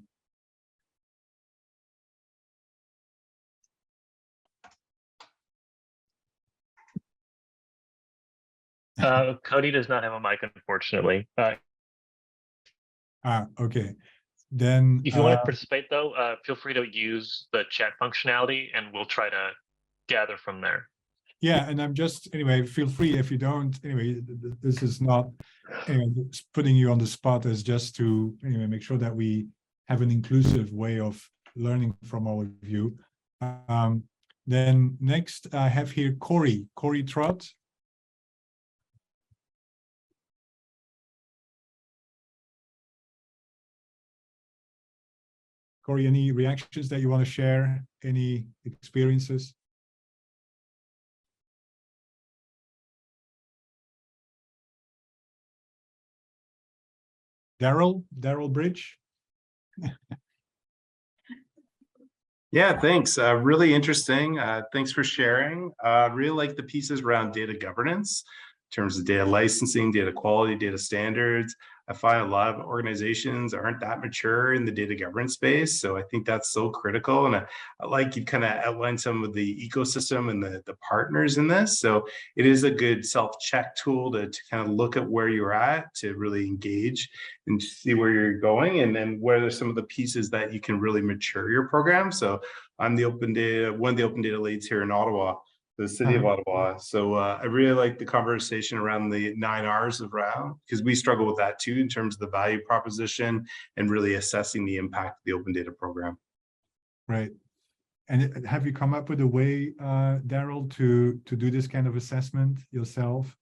Cody does not have a mic, unfortunately. Okay. Then if you want to participate, though, feel free to use the chat functionality, and we'll try to gather from there. Yeah, and I'm just, feel free if you don't, this is not putting you on the spot, as just to, make sure that we have an inclusive way of learning from all of you. Then next, I have here Corey Trott. Corey, any reactions that you want to share? any experiences? Daryl Bridge? Yeah, thanks. Really interesting. Thanks for sharing. Really like the pieces around data governance in terms of data licensing, data quality, data standards. I find a lot of organizations aren't that mature in the data governance space. So I think that's so critical. And I like you kind of outlined some of the ecosystem and the partners in this. So it is a good self-check tool to kind of look at where you're at, to really engage and see where you're going, and then where are some of the pieces that you can really mature your program. So I'm the one of the open data leads here in Ottawa, the city of Ottawa. So I really like the conversation around the 9 R's of ROW, because we struggle with that too in terms of the value proposition and really assessing the impact of the open data program. Right. And have you come up with a way, Daryl, to do this kind of assessment yourself?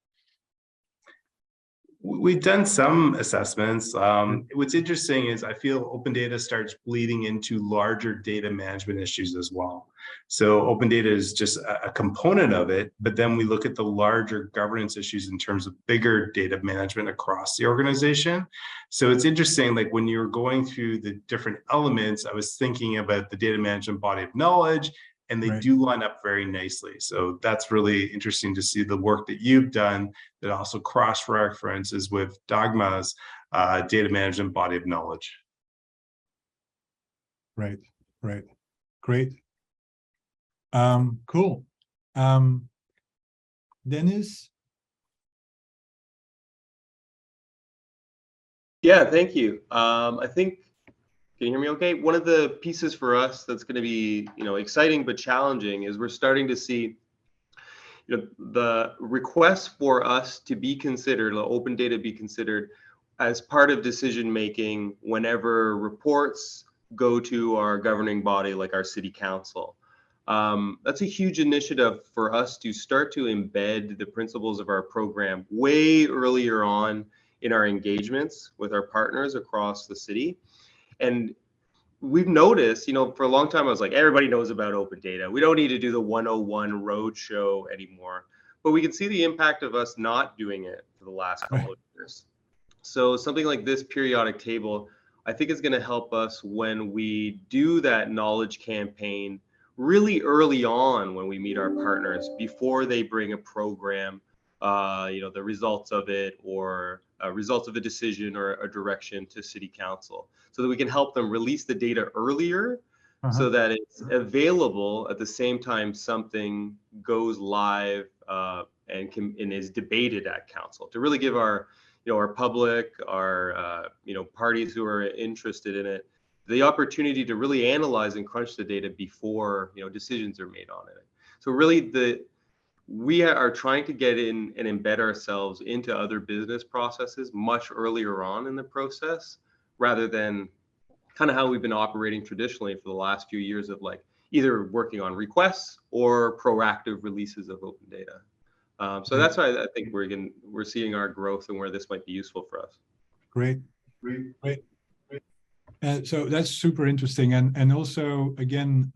We've done some assessments. What's interesting is I feel open data starts bleeding into larger data management issues as well. So open data is just a component of it, but then we look at the larger governance issues in terms of bigger data management across the organization. So it's interesting, like when you're going through the different elements, I was thinking about the data management body of knowledge, and they do line up very nicely. So that's really interesting to see the work that you've done that also cross-references with Dogma's data management body of knowledge. Right, right. Great. Cool. Dennis? Yeah, thank you. I think, can you hear me okay? One of the pieces for us that's going to be, exciting but challenging is we're starting to see, the request for us to be considered, the open data be considered as part of decision making whenever reports go to our governing body, like our city council. That's a huge initiative for us to start to embed the principles of our program way earlier on in our engagements with our partners across the city. And we've noticed, for a long time, I was like, everybody knows about open data. We don't need to do the 101 roadshow anymore. But we can see the impact of us not doing it for the last couple of years. So something like this periodic table, I think is going to help us when we do that knowledge campaign really early on when we meet our partners, before they bring a program, the results of it, or results of a decision or a direction to city council, so that we can help them release the data earlier, so that it's available at the same time something goes live and is debated at council, to really give our public, our parties who are interested in it, the opportunity to really analyze and crunch the data before decisions are made on it. So really we are trying to get in and embed ourselves into other business processes much earlier on in the process, rather than kind of how we've been operating traditionally for the last few years of either working on requests or proactive releases of open data. So that's why I think we're seeing our growth and where this might be useful for us. Great. So that's super interesting, and also again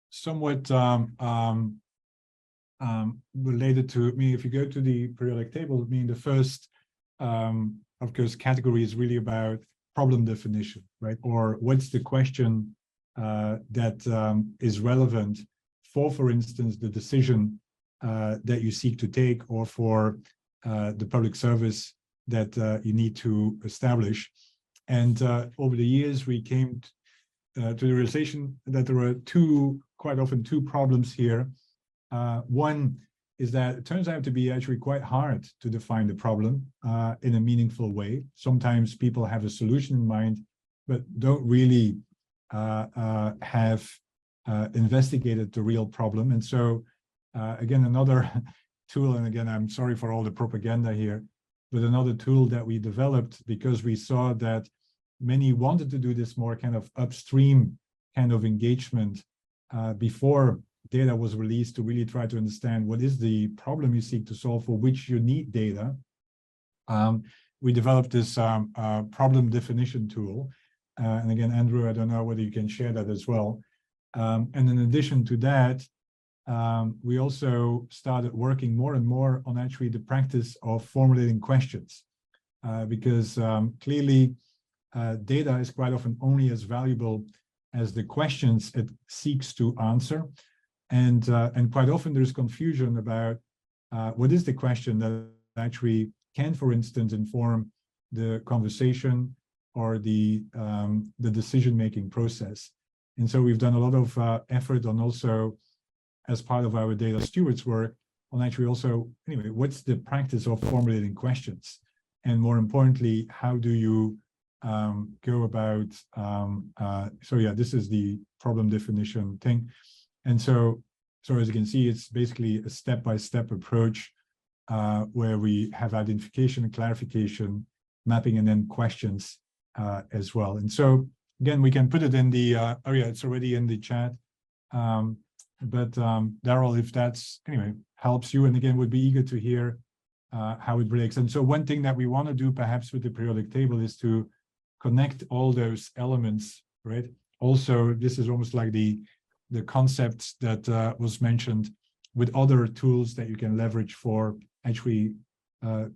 somewhat related to me. If you go to the periodic table, the first of course category is really about problem definition, right? Or what's the question that is relevant for instance, the decision that you seek to take, or for the public service that you need to establish. And over the years, we came to the realization that there were quite often two problems here. One is that it turns out to be actually quite hard to define the problem in a meaningful way. Sometimes people have a solution in mind, but don't really have investigated the real problem. And so, again, another tool, and again, I'm sorry for all the propaganda here, but another tool that we developed because we saw that many wanted to do this more kind of upstream kind of engagement before data was released, to really try to understand what is the problem you seek to solve, for which you need data. We developed this problem definition tool. And again, Andrew, I don't know whether you can share that as well. And in addition to that, we also started working more and more on actually the practice of formulating questions, because clearly data is quite often only as valuable as the questions it seeks to answer. And quite often there's confusion about what is the question that actually can, for instance, inform the conversation or the decision-making process. And so we've done a lot of effort on also, as part of our data stewards work, on actually also, anyway, what's the practice of formulating questions? And more importantly, how do you go about, so yeah, this is the problem definition thing. And so as you can see, it's basically a step-by-step approach where we have identification and clarification, mapping, and then questions as well. And so again, we can put it in the, oh yeah, it's already in the chat. But Daryl, if that's, anyway, helps you, and again, would be eager to hear how it relates. And so one thing that we want to do perhaps with the periodic table is to connect all those elements, right? Also, this is almost like the concept that was mentioned with other tools that you can leverage for actually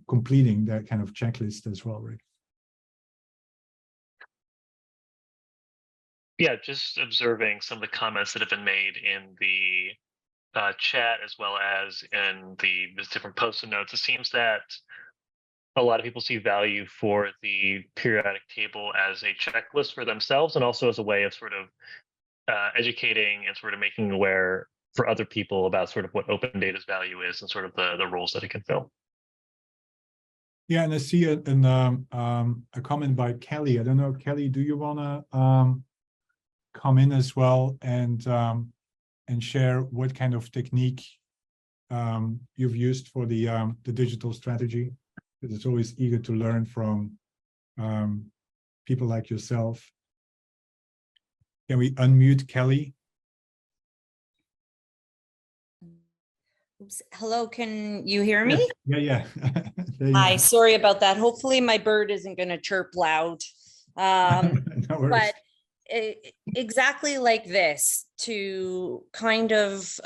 completing that kind of checklist as well, right? Yeah, just observing some of the comments that have been made in the chat as well as in the different post-it notes. It seems that a lot of people see value for the periodic table as a checklist for themselves, and also as a way of sort of educating and sort of making aware for other people about sort of what open data's value is and sort of the roles that it can fill. Yeah, and I see a comment by Kelly. I don't know, Kelly, do you want to come in as well and share what kind of technique you've used for the digital strategy? Because it's always eager to learn from people like yourself. Can we unmute Kelly? Oops. Hello, can you hear me? Yeah. Hi, sorry about that. Hopefully my bird isn't going to chirp loud. No worries. But exactly like this, to kind of,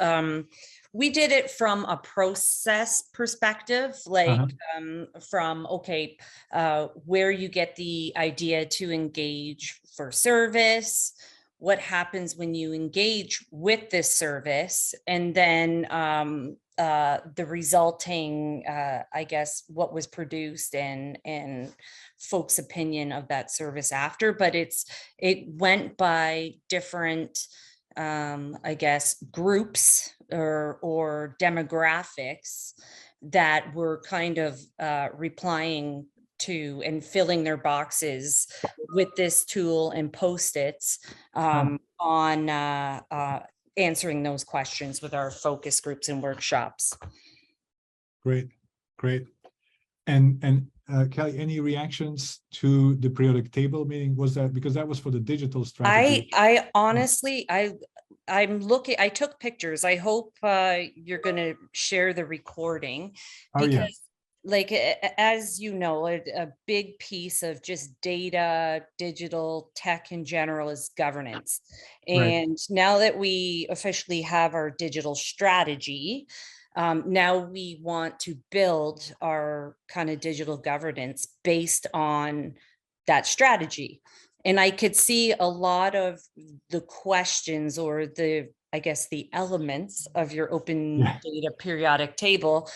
we did it from a process perspective, like from, okay, where you get the idea to engage for service, what happens when you engage with this service, and then the resulting, I guess, what was produced and folks' opinion of that service after. But it went by different, I guess, groups or demographics that were kind of replying to and filling their boxes with this tool and post-its on answering those questions with our focus groups and workshops. Great. And Kelly, any reactions to the periodic table meeting? Was that because that was for the digital strategy? I honestly, I'm looking, I took pictures. I hope you're going to share the recording, because like, as you know, a big piece of just data, digital tech in general is governance. And now that we officially have our digital strategy, now we want to build our kind of digital governance based on that strategy. And I could see a lot of the questions or the, I guess, the elements of your open data periodic table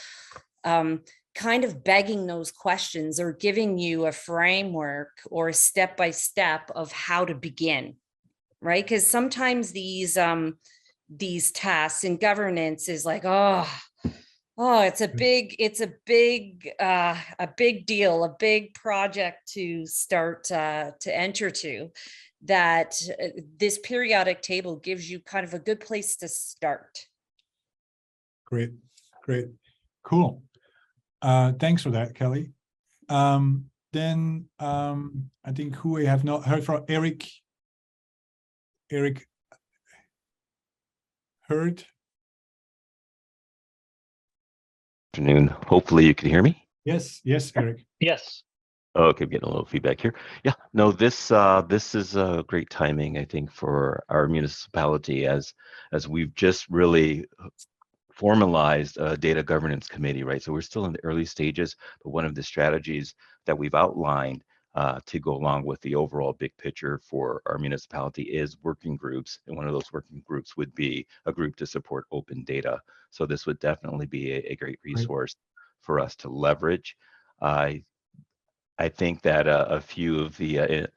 kind of begging those questions or giving you a framework or a step-by-step of how to begin, right? Because sometimes these tasks in governance is like, oh, it's a big deal, a big project to start to enter to, that this periodic table gives you kind of a good place to start. Great, cool. Thanks for that, Kelly. Then I think who we have not heard from, Eric heard. Afternoon. Hopefully you can hear me. Yes, Eric. Yes. Okay, I'm getting a little feedback here. Yeah, no, this is great timing, I think, for our municipality as we've just really formalized a data governance committee, right? So we're still in the early stages, but one of the strategies that we've outlined to go along with the overall big picture for our municipality is working groups. And one of those working groups would be a group to support open data. So this would definitely be a great resource for us to leverage. I think that a few of the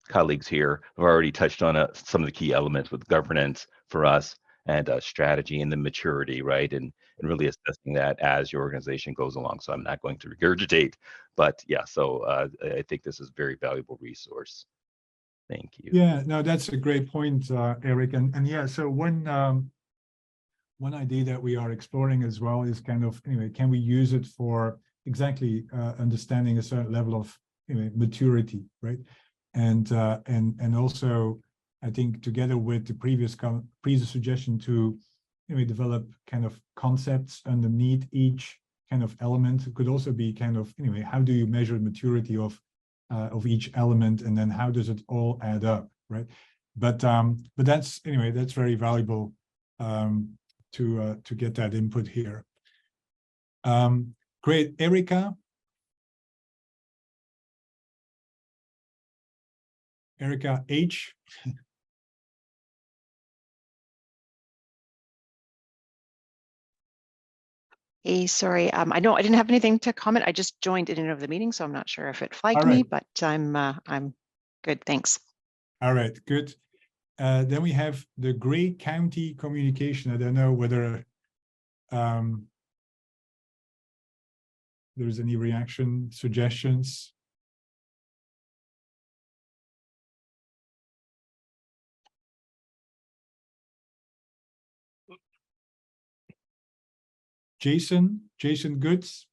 colleagues here have already touched on some of the key elements with governance for us and strategy and the maturity, right? And really assessing that as your organization goes along. So I'm not going to regurgitate, but yeah, so I think this is a very valuable resource. Thank you. Yeah, no, that's a great point, Eric. And yeah, so one idea that we are exploring as well is kind of, anyway, can we use it for exactly understanding a certain level of maturity, right? And also, I think together with the previous suggestion to develop kind of concepts underneath each kind of element, it could also be kind of, how do you measure maturity of each element, and then how does it all add up, right? But that's that's very valuable to get that input here. Great, Erica. Erica H. Hey, sorry. I didn't have anything to comment. I just joined in and over the meeting, so I'm not sure if it flagged me, but I'm good. Thanks. All right, good. Then we have the Grey County communication. I don't know whether there's any reaction, suggestions. Jason Goods.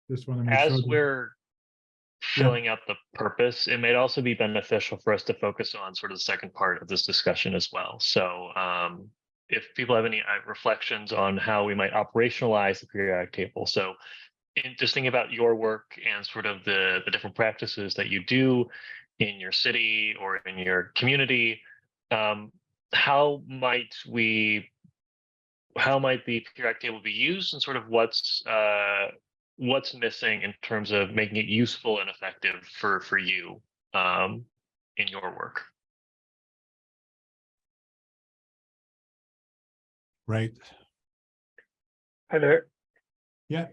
Just want to make sure. As we're filling out the purpose, it may also be beneficial for us to focus on sort of the second part of this discussion as well. So if people have any reflections on how we might operationalize the periodic table. So just thinking about your work and sort of the different practices that you do in your city or in your community, how might the periodic table be used, and sort of what's missing in terms of making it useful and effective for you in your work? Right. Hi there. Yeah.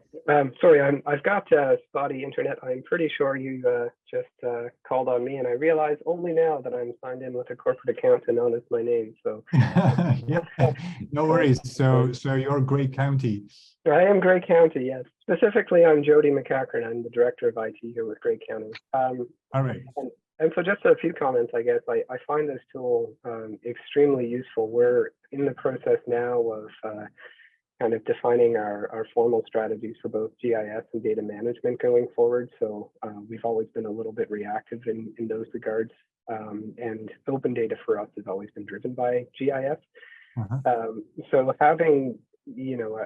Sorry, I've got spotty internet. I'm pretty sure you just called on me, and I realize only now that I'm signed in with a corporate account and known as my name. So yeah, no worries. So you're Grey County. I am Grey County, yes. Specifically, I'm Jody McCachran. I'm the director of IT here with Grey County. All right. And so just a few comments, I guess. I find this tool extremely useful. We're in the process now of kind of defining our formal strategies for both GIS and data management going forward. So we've always been a little bit reactive in those regards. And open data for us has always been driven by GIS. So having,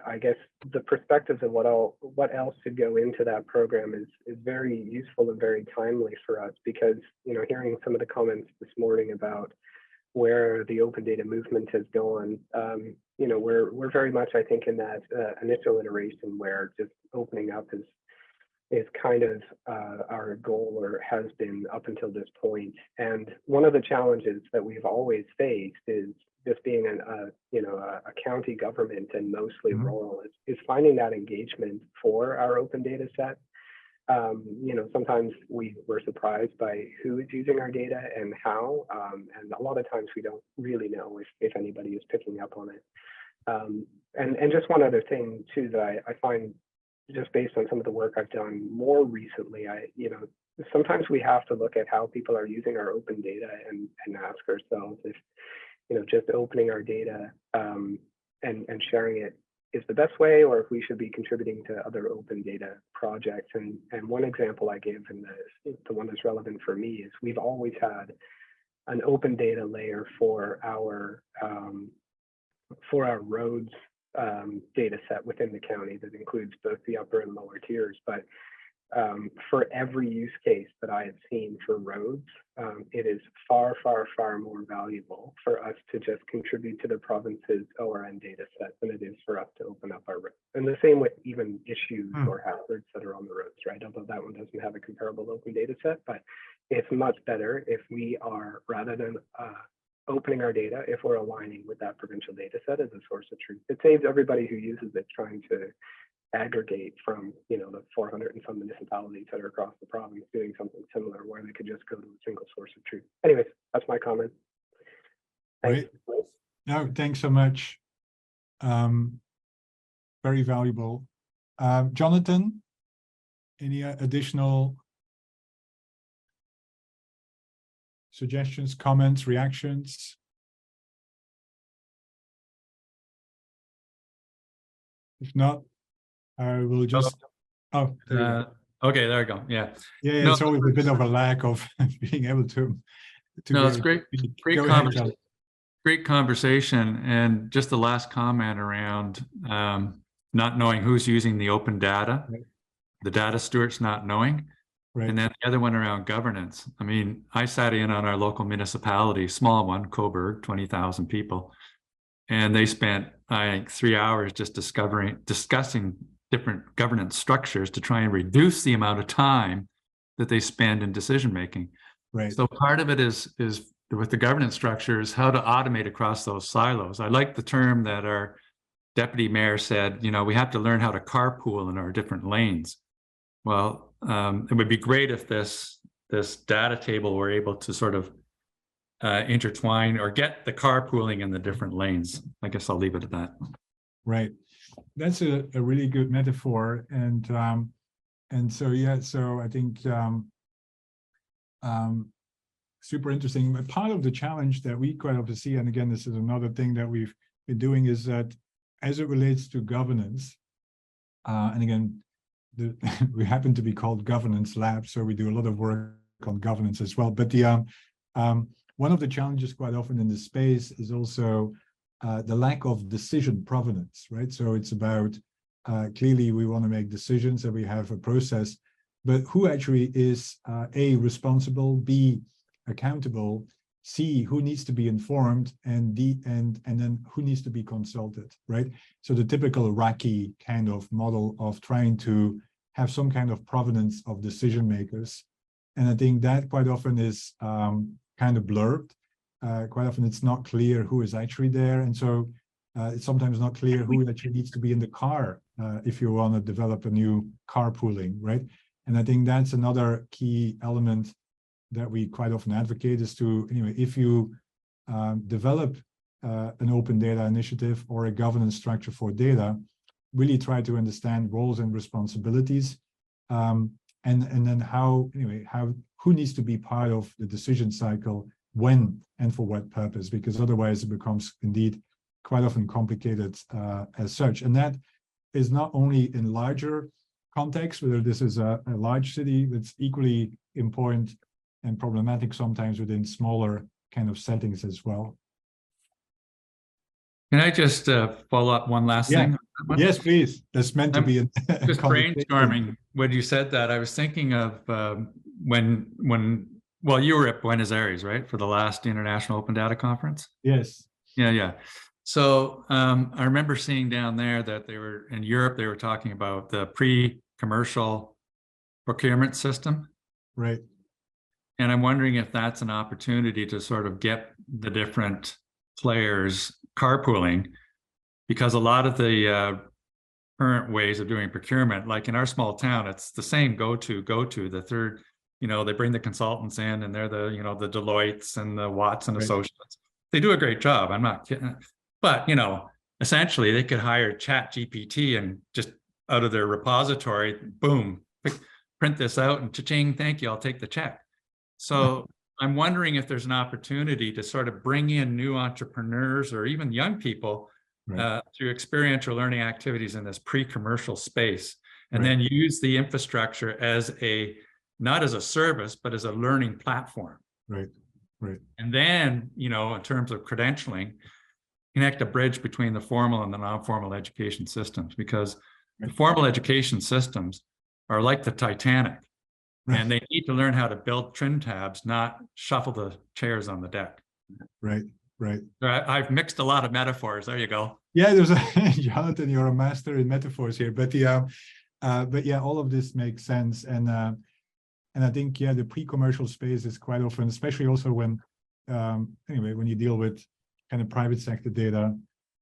I guess the perspectives of what else should go into that program is very useful and very timely for us, because, hearing some of the comments this morning about where the open data movement has gone, we're very much, I think, in that initial iteration where just opening up is kind of our goal, or has been up until this point. And one of the challenges that we've always faced is just being a county government and mostly rural is finding that engagement for our open data set. Sometimes we're surprised by who is using our data and how, and a lot of times we don't really know if anybody is picking up on it. And just one other thing too that I find, just based on some of the work I've done more recently, sometimes we have to look at how people are using our open data and ask ourselves if, just opening our data and sharing it is the best way, or if we should be contributing to other open data projects. And one example I give, and the one that's relevant for me, is we've always had an open data layer for our for our roads data set within the county that includes both the upper and lower tiers. But for every use case that I have seen for roads, it is far, far, far more valuable for us to just contribute to the province's ORN data set than it is for us to open up our roads. And the same with even issues or hazards that are on the roads, right? Although that one doesn't have a comparable open data set, but it's much better if we are, rather than opening our data, if we're aligning with that provincial data set as a source of truth. It saves everybody who uses it trying to aggregate from, you know, the 400 and some municipalities that are across the province doing something similar where they could just go to a single source of truth. Anyways, that's my comment. Thanks. Right. No, thanks so much. Very valuable. Jonathan, any additional suggestions, comments, reactions? If not, I will just. Oh, there okay, there we go. Yeah. Yeah, no, it's always a bit of a lack of being able to. No, it's great. Great conversation. Great conversation. And just the last comment around not knowing who's using the open data, right. The data stewards not knowing. Right. And then the other one around governance. I mean, I sat in on our local municipality, small one, Coburg, 20,000 people. And they spent, I think, 3 hours just discussing different governance structures to try and reduce the amount of time that they spend in decision making. Right. So part of it is with the governance structures, how to automate across those silos. I like the term that our deputy mayor said, you know, we have to learn how to carpool in our different lanes. Well, it would be great if this data table were able to sort of intertwine or get the carpooling in the different lanes. I guess I'll leave it at that. Right. That's a really good metaphor. And so, yeah, so I think super interesting. But part of the challenge that we quite often see, and again, this is another thing that we've been doing, is that as it relates to governance, and again, we happen to be called Governance Lab, so we do a lot of work on governance as well. But the one of the challenges quite often in this space is also the lack of decision provenance, right? So it's about clearly we want to make decisions and we have a process, but who actually is A, responsible, B, accountable, C, who needs to be informed, and D, and then who needs to be consulted, right? So the typical Iraqi kind of model of trying to have some kind of provenance of decision makers. And I think that quite often is kind of blurred. Quite often it's not clear who is actually there. And so it's sometimes not clear who actually needs to be in the car if you want to develop a new carpooling, right? And I think that's another key element that we quite often advocate is to, anyway, if you develop an open data initiative or a governance structure for data, really try to understand roles and responsibilities, and then who needs to be part of the decision cycle, when and for what purpose, because otherwise it becomes indeed quite often complicated as such. And that is not only in larger contexts, whether this is a large city, that's equally important and problematic sometimes within smaller kind of settings as well. Can I just follow up one last thing? Yes, please. That's meant to be a just brainstorming. When you said that, I was thinking of when well, you were at Buenos Aires, right, for the last International Open Data Conference? Yes. Yeah. So I remember seeing down there that they were in Europe, they were talking about the pre-commercial procurement system. Right. And I'm wondering if that's an opportunity to sort of get the different players carpooling, because a lot of the current ways of doing procurement, like in our small town, it's the same go to the third, you know, they bring the consultants in and they're the, you know, the Deloittes and the Watson Associates. They do a great job. I'm not kidding. But, you know, essentially they could hire ChatGPT and just out of their repository, boom, print this out and cha-ching, thank you, I'll take the check. So I'm wondering if there's an opportunity to sort of bring in new entrepreneurs or even young people through experiential learning activities in this pre-commercial space, and then use the infrastructure as a, not as a service, but as a learning platform. Right. And then, you know, in terms of credentialing, connect a bridge between the formal and the non-formal education systems, because the formal education systems are like the Titanic, and they need to learn how to build trim tabs, not shuffle the chairs on the deck. Right. I've mixed a lot of metaphors. There you go. Yeah, there's Jonathan, you're a master in metaphors here, but yeah, all of this makes sense, and I think the pre-commercial space is quite often, especially also when anyway, when you deal with kind of private sector data,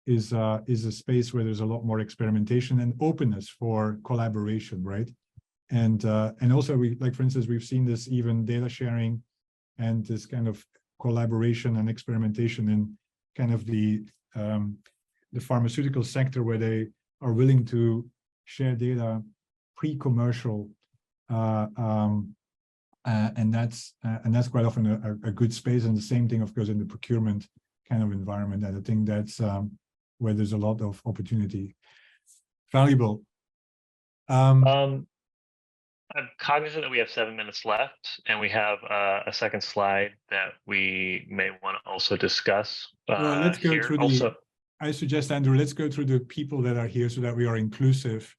is a space where there's a lot more experimentation and openness for collaboration, right? And also for instance, we've seen this even data sharing and this kind of collaboration and experimentation in kind of the pharmaceutical sector, where they are willing to share data pre-commercial, and that's quite often a good space. And the same thing, of course, in the procurement kind of environment. And I think that's where there's a lot of opportunity. Valuable. I'm cognizant that we have 7 minutes left, and we have a second slide that we may want to also discuss. Well, let's go through also. I suggest, Andrew, let's go through the people that are here so that we are inclusive,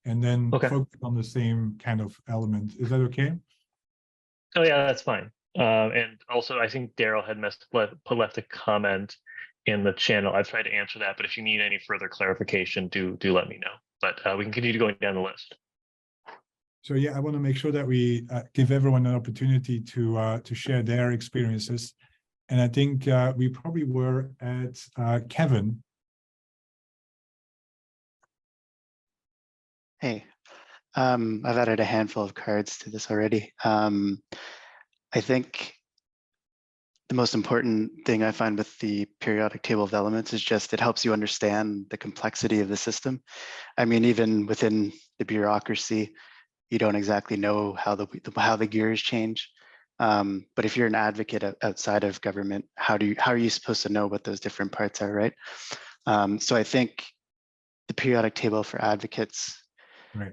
and then focus on the same kind of element. Is that okay? Oh yeah, that's fine. And also, I think Daryl had left a comment in the channel. I've tried to answer that, but if you need any further clarification, do let me know. But we can continue going down the list. So yeah, I want to make sure that we give everyone an opportunity to share their experiences. And I think we probably were at Kevin. Hey, I've added a handful of cards to this already. I think the most important thing I find with the periodic table of elements is just it helps you understand the complexity of the system. I mean, even within the bureaucracy, you don't exactly know how the gears change. But if you're an advocate outside of government, how are you supposed to know what those different parts are, right? So I think the periodic table for advocates, right.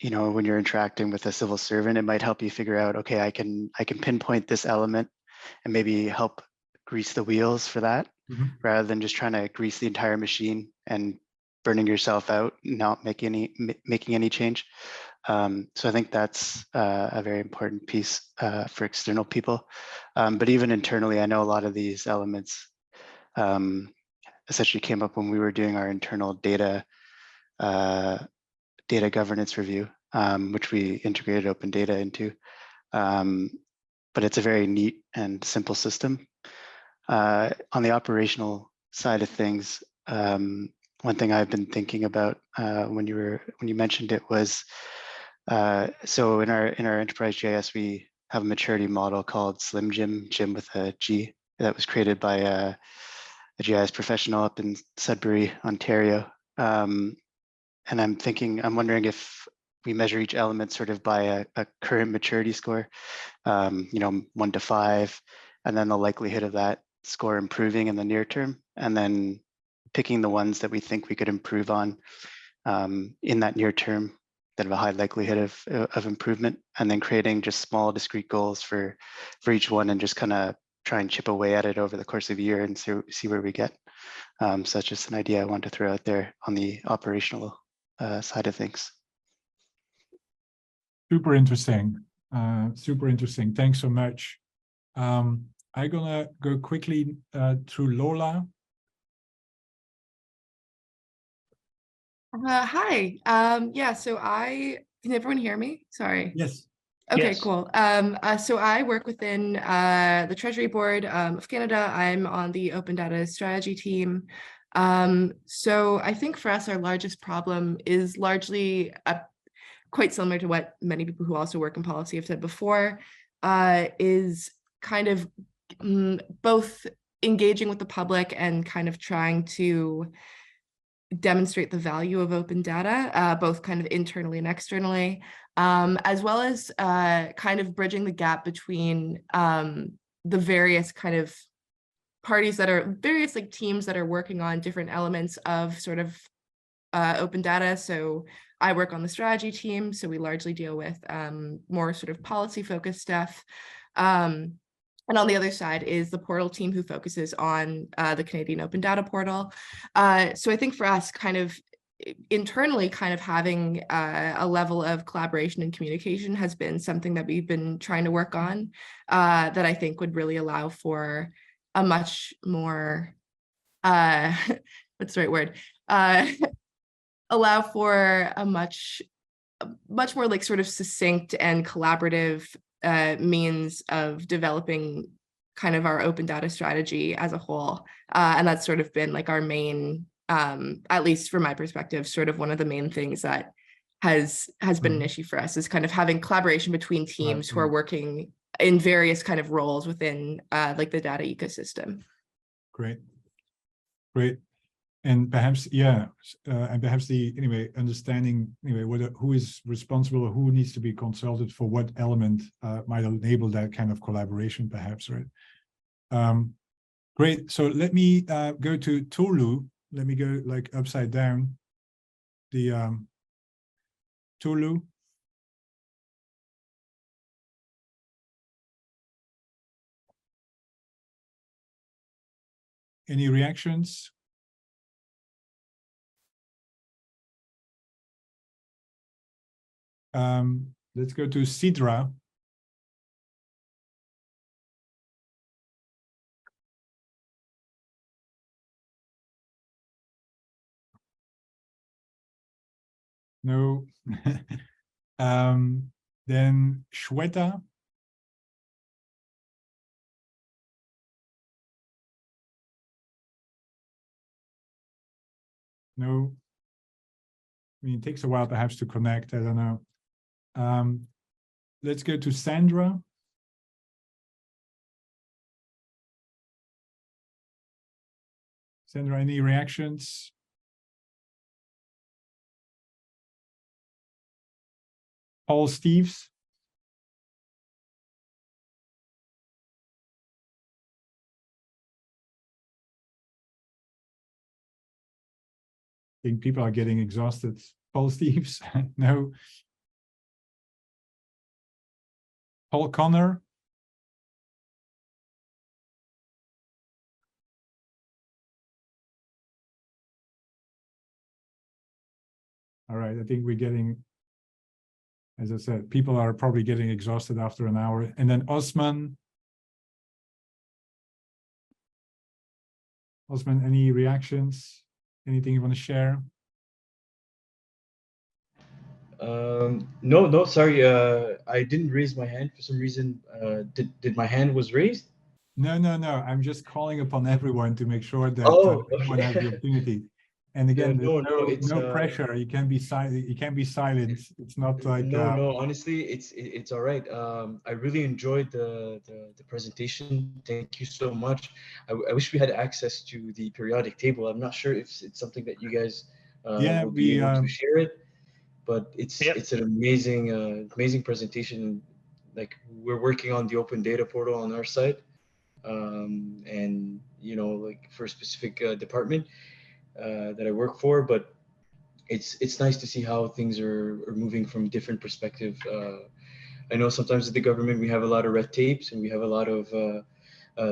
You know, when you're interacting with a civil servant, it might help you figure out, okay, I can pinpoint this element and maybe help grease the wheels for that, rather than just trying to grease the entire machine and burning yourself out, not making any change. So I think that's a very important piece for external people. But even internally, I know a lot of these elements essentially came up when we were doing our internal data governance review, which we integrated open data into. But it's a very neat and simple system. On the operational side of things, one thing I've been thinking about when you mentioned it was, so in our enterprise GIS, we have a maturity model called Slim Jim with a G, that was created by a GIS professional up in Sudbury, Ontario. And I'm wondering if we measure each element sort of by a current maturity score, 1 to 5, and then the likelihood of that score improving in the near term, and then picking the ones that we think we could improve on in that near term that have a high likelihood of improvement, and then creating just small discrete goals for each one, and just kind of try and chip away at it over the course of a year and see where we get. So that's just an idea I want to throw out there on the operational side of things. Super interesting. Super interesting. Thanks so much. I'm gonna go quickly through Lola. Hi. Yeah, so can everyone hear me? Sorry. Yes. Okay, yes. Cool. So I work within the Treasury Board of Canada. I'm on the Open Data Strategy team. So I think for us, our largest problem is largely quite similar to what many people who also work in policy have said before, is kind of both engaging with the public and kind of trying to demonstrate the value of open data, both kind of internally and externally, as well as kind of bridging the gap between the various kind of parties that are various like teams that are working on different elements of sort of open data. So I work on the strategy team, so we largely deal with more sort of policy focused stuff. And on the other side is the portal team who focuses on the Canadian Open Data Portal. So I think for us, kind of internally, kind of having a level of collaboration and communication has been something that we've been trying to work on, that I think would really allow for a much more, what's the right word? Allow for a much more like sort of succinct and collaborative means of developing kind of our open data strategy as a whole. And that's sort of been like our main, at least from my perspective, sort of one of the main things that has been an issue for us, is kind of having collaboration between teams who are working in various kind of roles within like the data ecosystem. Great. And perhaps, yeah, and perhaps understanding who is responsible or who needs to be consulted for what element might enable that kind of collaboration, perhaps, right? Great. So let me go to Tolu. Let me go like upside down. The Tolu. Any reactions? Let's go to Sidra. No. Then Shweta. No. I mean, it takes a while perhaps to connect. I don't know. Let's go to Sandra. Sandra, any reactions? Paul Steves. I think people are getting exhausted. Paul Steves, no. Paul Connor. All right, I think we're getting, as I said, people are probably getting exhausted after an hour. And then Osman. Osman, any reactions? Anything you want to share? No, sorry. I didn't raise my hand for some reason. Did my hand was raised? No. I'm just calling upon everyone to make sure that everyone has the opportunity. And again, no pressure. You can be silent. You can be silent. It's not like no. Honestly, it's all right. I really enjoyed the presentation. Thank you so much. I wish we had access to the periodic table. I'm not sure if it's something that you guys will be able to share it. But it's an amazing presentation. Like, we're working on the open data portal on our side, and like for a specific department that I work for. But it's nice to see how things are moving from different perspective. I know sometimes with the government we have a lot of red tapes and we have a lot of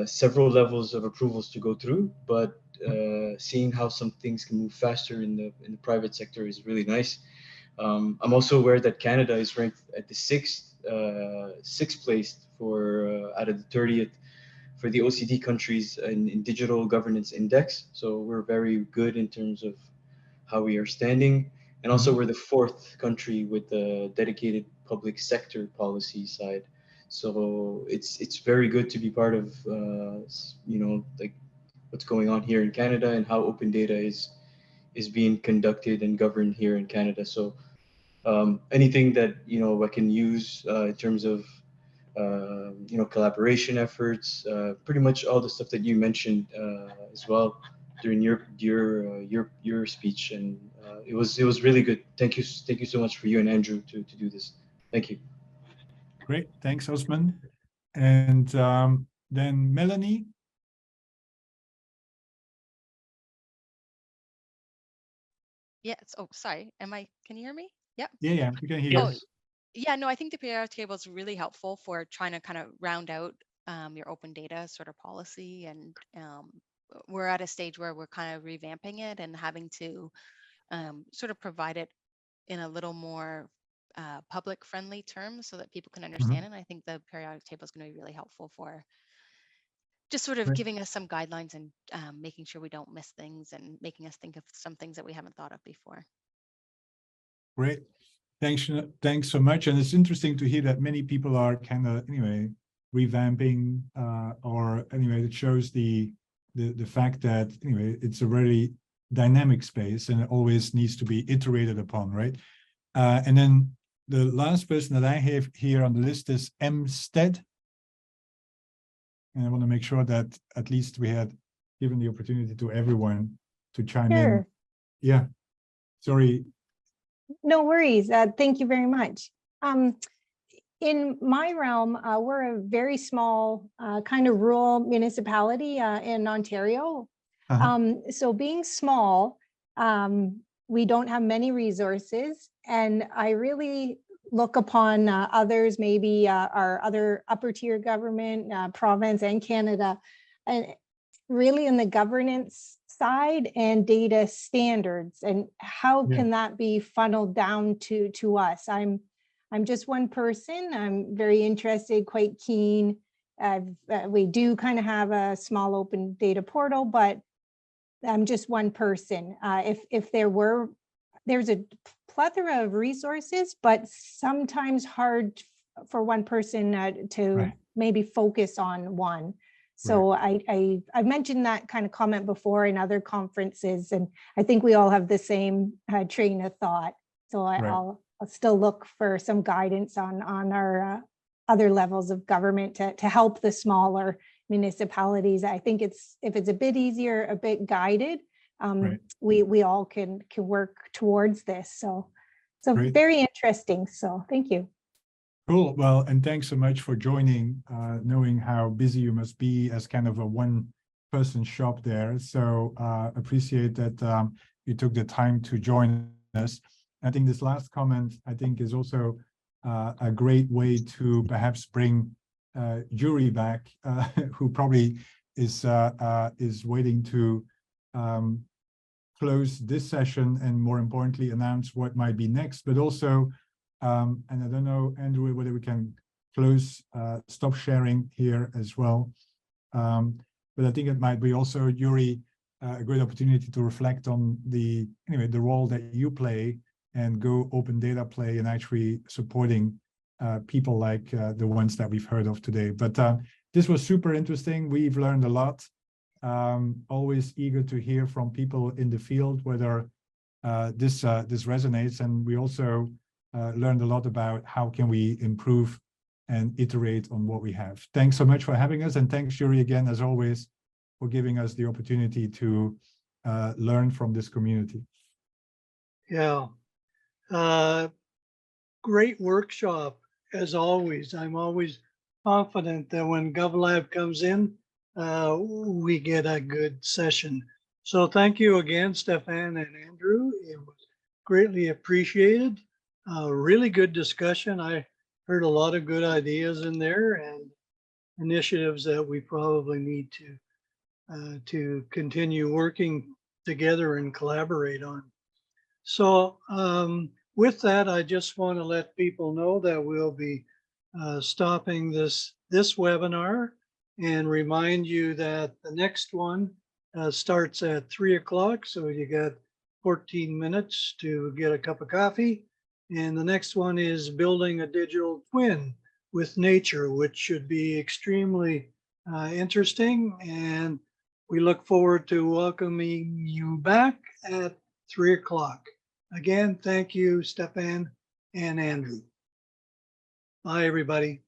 several levels of approvals to go through. But seeing how some things can move faster in the private sector is really nice. I'm also aware that Canada is ranked at the sixth place for out of the 30th for the OECD countries in digital governance index. So we're very good in terms of how we are standing, and also we're the fourth country with the dedicated public sector policy side. So it's very good to be part of like what's going on here in Canada and how open data is being conducted and governed here in Canada. So anything that I can use in terms of collaboration efforts, pretty much all the stuff that you mentioned as well during your speech, and it was really good. Thank you so much for you and Andrew to do this. Thank you. Great, thanks, Osman. And then Melanie. Yes. Oh, sorry. Can you hear me? Yep. Yeah, we can hear you. Yeah, no, I think the periodic table is really helpful for trying to kind of round out your open data sort of policy, and we're at a stage where we're kind of revamping it and having to sort of provide it in a little more public friendly terms so that people can understand it. I think the periodic table is going to be really helpful for just sort of giving us some guidelines and making sure we don't miss things and making us think of some things that we haven't thought of before. Great. Thanks so much. And it's interesting to hear that many people are kind of, anyway, revamping or anyway, it shows the fact that, anyway, it's a really dynamic space and it always needs to be iterated upon, right? And then the last person that I have here on the list is M. Stead. And I want to make sure that at least we had given the opportunity to everyone to chime in. Yeah, sorry. No worries. Thank you very much. In my realm, we're a very small kind of rural municipality in Ontario. So being small, we don't have many resources, and I really look upon others, maybe our other upper tier government, province and Canada, and really in the governance side and data standards, and how can that be funneled down to us? I'm just one person. I'm very interested, quite keen. We do kind of have a small open data portal, but I'm just one person. If there's a plethora of resources, but sometimes hard for one person to maybe focus on one. So I've mentioned that kind of comment before in other conferences, and I think we all have the same train of thought. So I'll still look for some guidance on our other levels of government to help the smaller municipalities. I think if it's a bit easier, a bit guided, we all can work towards this. So very interesting. So thank you. Cool. Well, and thanks so much for joining, knowing how busy you must be as kind of a one-person shop there. So appreciate that you took the time to join us. I think this last comment, I think, is also a great way to perhaps bring Yuri back, who probably is waiting to close this session and, more importantly, announce what might be next, but also and I don't know, Andrew, whether we can close, stop sharing here as well. But I think it might be also, Yuri, a great opportunity to reflect on the role that you play and Go Open Data play in actually supporting people like the ones that we've heard of today. But this was super interesting. We've learned a lot. Always eager to hear from people in the field whether this resonates, and we also learned a lot about how can we improve and iterate on what we have. Thanks so much for having us, and thanks, Yuri, again, as always, for giving us the opportunity to learn from this community. Yeah, great workshop, as always. I'm always confident that when GovLab comes in, we get a good session. So thank you again, Stefan and Andrew. It was greatly appreciated. Really good discussion. I heard a lot of good ideas in there and initiatives that we probably need to continue working together and collaborate on. So with that, I just want to let people know that we'll be stopping this webinar and remind you that the next one starts at 3 o'clock. So you got 14 minutes to get a cup of coffee. And the next one is building a digital twin with nature, which should be extremely interesting. And we look forward to welcoming you back at 3 o'clock. Again, thank you, Stefan and Andrew. Bye, everybody.